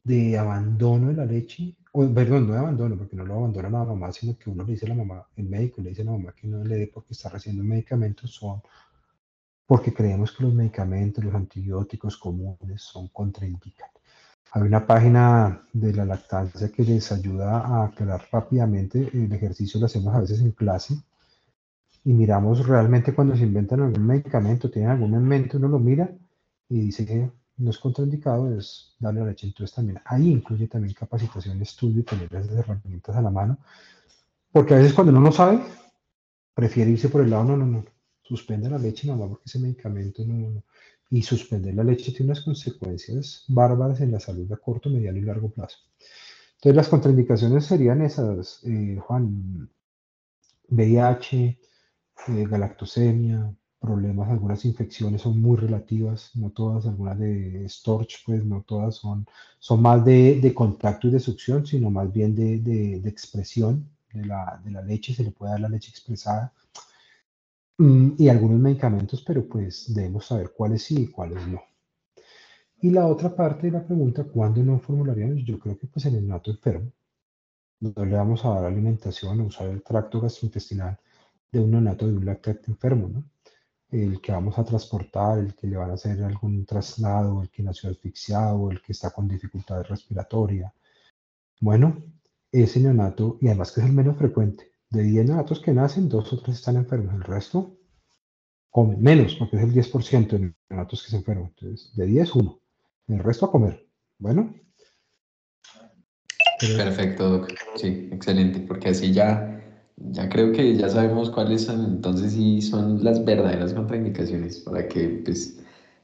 de abandono de la leche, o perdón, no de abandono, porque no lo abandona la mamá, sino que uno le dice a la mamá, el médico le dice a la mamá que no le dé porque está recibiendo medicamentos, son porque creemos que los medicamentos, los antibióticos comunes son contraindicados. Hay una página de la lactancia que les ayuda a aclarar rápidamente. El ejercicio lo hacemos a veces en clase y miramos realmente cuando se inventan algún medicamento, tienen algún invento, uno lo mira y dice que no es contraindicado, es darle la leche. Entonces también ahí incluye también capacitación, estudio y tener esas herramientas a la mano, porque a veces cuando uno no sabe, prefiere irse por el lado, no, suspende la leche nada más porque ese medicamento no. Y suspender la leche tiene unas consecuencias bárbaras en la salud a corto, mediano y largo plazo. Entonces las contraindicaciones serían esas, Juan, VIH, galactosemia, problemas, algunas infecciones son muy relativas, no todas, algunas de storch, pues no todas son más de contacto y de succión, sino más bien de expresión de la leche, se le puede dar la leche expresada. Y algunos medicamentos, pero pues debemos saber cuáles sí y cuáles no. Y la otra parte de la pregunta, ¿cuándo no formularíamos? Yo creo que pues en el neonato enfermo, no le vamos a dar alimentación o usar el tracto gastrointestinal de un neonato de un lactante enfermo, ¿no? El que vamos a transportar, el que le van a hacer algún traslado, el que nació asfixiado, el que está con dificultad respiratoria. Bueno, ese neonato, y además que es el menos frecuente, de 10 neonatos que nacen, 2 o 3 están enfermos, el resto comen menos, porque es el 10% de neonatos que se enferman. Entonces, de 10, 1. El resto a comer. Bueno. Perfecto, Doc. Sí, excelente, porque así ya creo que ya sabemos cuáles son, entonces sí son las verdaderas contraindicaciones para que pues,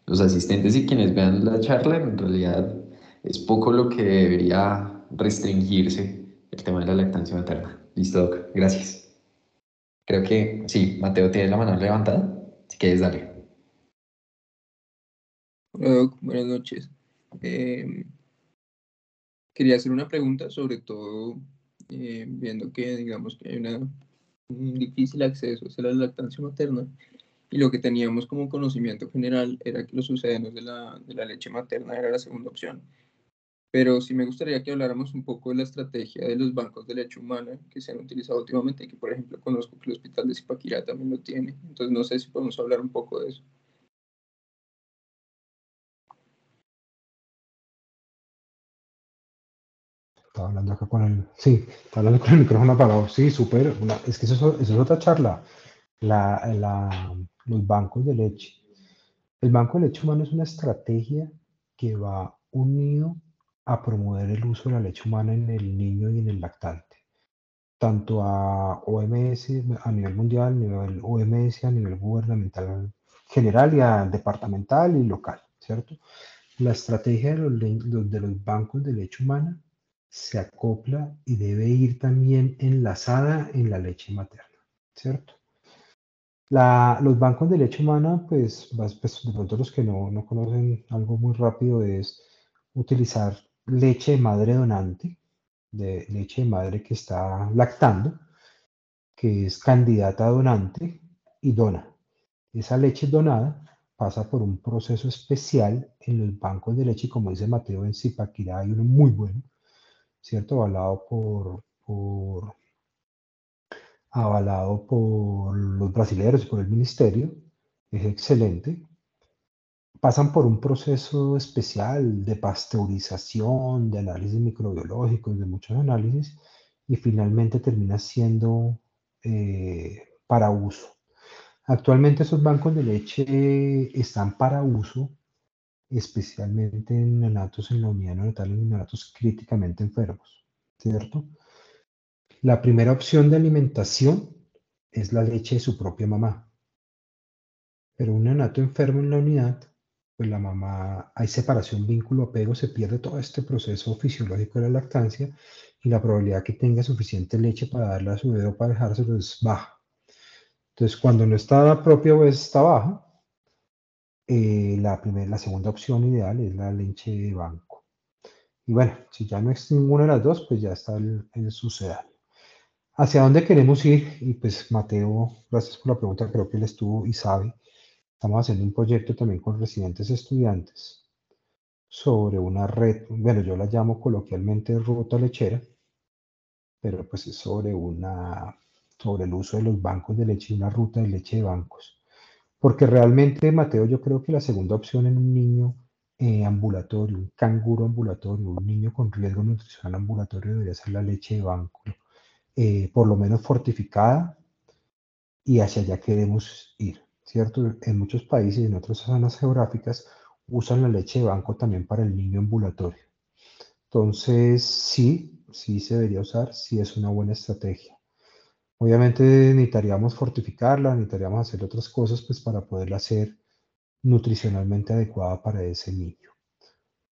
los asistentes y quienes vean la charla, en realidad es poco lo que debería restringirse el tema de la lactancia materna. Listo, Doc. Gracias. Creo que sí, Mateo, ¿tienes la mano levantada? Si quieres, dale. Hola, Doc, buenas noches. Quería hacer una pregunta, sobre todo viendo que digamos que hay un difícil acceso a la lactancia materna y lo que teníamos como conocimiento general era que los sucedáneos de la leche materna era la segunda opción. Pero sí me gustaría que habláramos un poco de la estrategia de los bancos de leche humana que se han utilizado últimamente y que, por ejemplo, conozco que el hospital de Zipaquirá también lo tiene. Entonces no sé si podemos hablar un poco de eso. Estaba hablando acá con el, sí, estaba hablando con el micrófono apagado. Sí, súper. Es que eso es otra charla. Los bancos de leche. El banco de leche humana es una estrategia que va unido a promover el uso de la leche humana en el niño y en el lactante, tanto a OMS a nivel mundial, a nivel OMS a nivel gubernamental general y a departamental y local, ¿cierto? La estrategia de los bancos de leche humana se acopla y debe ir también enlazada en la leche materna, ¿cierto? Los bancos de leche humana, pues de pronto los que no conocen algo muy rápido es utilizar leche de madre donante, de leche de madre que está lactando, que es candidata a donante y dona. Esa leche donada pasa por un proceso especial en los bancos de leche, y como dice Mateo, en Zipaquirá hay uno muy bueno, ¿cierto? Avalado por los brasileños y por el ministerio, es excelente. Pasan por un proceso especial de pasteurización, de análisis microbiológicos, de muchos análisis, y finalmente termina siendo para uso. Actualmente esos bancos de leche están para uso, especialmente en neonatos en la unidad neonatal, en neonatos críticamente enfermos, ¿cierto? La primera opción de alimentación es la leche de su propia mamá. Pero un neonato enfermo en la unidad, pues la mamá, hay separación, vínculo, apego, se pierde todo este proceso fisiológico de la lactancia y la probabilidad que tenga suficiente leche para darle a su bebé o para dejárselo es baja. Entonces, cuando no está propia o está baja, la segunda opción ideal es la leche de banco. Y bueno, si ya no es ninguna de las dos, pues ya está el sucedáneo. ¿Hacia dónde queremos ir? Y pues Mateo, gracias por la pregunta, creo que él estuvo y sabe. Estamos haciendo un proyecto también con residentes estudiantes sobre una red, bueno, yo la llamo coloquialmente ruta lechera, pero pues es sobre el uso de los bancos de leche y una ruta de leche de bancos. Porque realmente, Mateo, yo creo que la segunda opción en un niño ambulatorio, un canguro ambulatorio, un niño con riesgo nutricional ambulatorio debería ser la leche de banco, por lo menos fortificada, y hacia allá queremos ir, ¿cierto? En muchos países y en otras zonas geográficas usan la leche de banco también para el niño ambulatorio. Entonces, sí, sí se debería usar, sí es una buena estrategia. Obviamente necesitaríamos fortificarla, necesitaríamos hacer otras cosas pues para poderla hacer nutricionalmente adecuada para ese niño.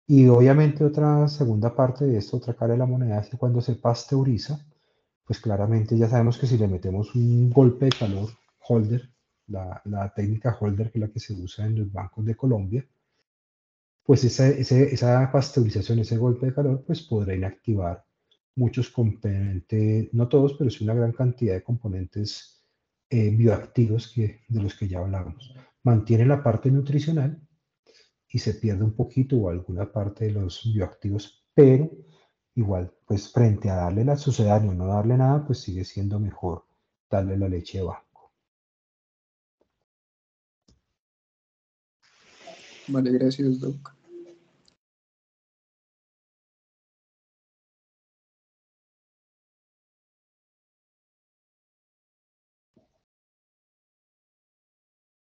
Y obviamente otra segunda parte de esto, otra cara de la moneda, es que cuando se pasteuriza, pues claramente ya sabemos que si le metemos un golpe de calor, Holder, la técnica Holder, que es la que se usa en los bancos de Colombia, pues esa pasteurización, ese golpe de calor, pues podrá inactivar muchos componentes, no todos, pero sí una gran cantidad de componentes bioactivos de los que ya hablamos. Mantiene la parte nutricional y se pierde un poquito o alguna parte de los bioactivos, pero igual, pues frente a darle la sucedáneo o no darle nada, pues sigue siendo mejor darle la leche de banco. Vale, gracias, Doc.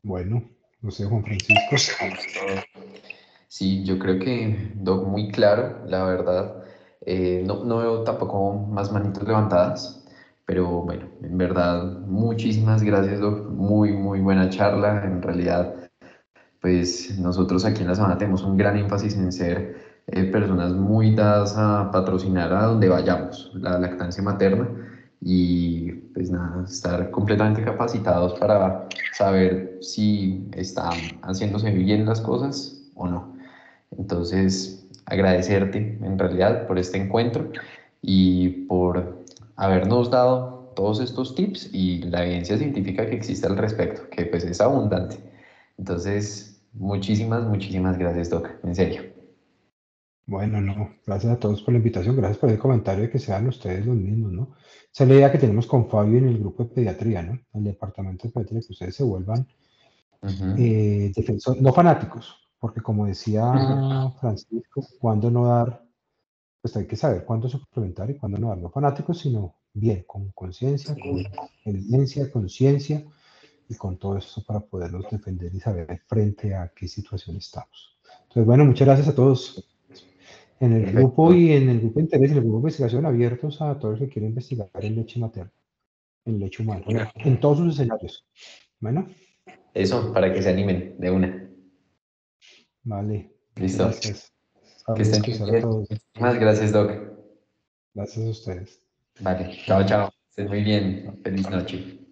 Bueno, no sé, Juan Francisco. Sí, yo creo que Doc muy claro, la verdad. No veo tampoco más manitos levantadas, pero bueno, en verdad, muchísimas gracias, Doc. Muy, muy buena charla. En realidad, pues nosotros aquí en la Sabana tenemos un gran énfasis en ser personas muy dadas a patrocinar a donde vayamos la lactancia materna y pues nada, estar completamente capacitados para saber si están haciéndose bien las cosas o no. Entonces, agradecerte en realidad por este encuentro y por habernos dado todos estos tips y la evidencia científica que existe al respecto, que pues es abundante. Entonces, muchísimas, muchísimas gracias, Doc, en serio. Bueno, no, gracias a todos por la invitación, gracias por el comentario de que sean ustedes los mismos, ¿no? Esa es la idea que tenemos con Fabio en el grupo de pediatría, ¿no? El departamento de pediatría, que ustedes se vuelvan defensores, no fanáticos, porque como decía Francisco, cuándo no dar, pues hay que saber cuándo suplementar y cuándo no dar, no fanáticos, sino bien, con conciencia, con evidencia, conciencia y con todo esto para podernos defender y saber frente a qué situación estamos. Entonces, bueno, muchas gracias a todos en el grupo Perfecto. y en el grupo de interés, en el grupo de investigación abiertos a todos los que quieren investigar en leche materna, en leche humana, en todos sus escenarios. Bueno, Eso, para que se animen de una. vale, muchas Listo. gracias. Que Saludos estén muy especial a bien. todos. Muchísimas gracias, Doc. Gracias a ustedes. Vale, chao, Bueno, chao. Estén muy bien. chao. Feliz noche.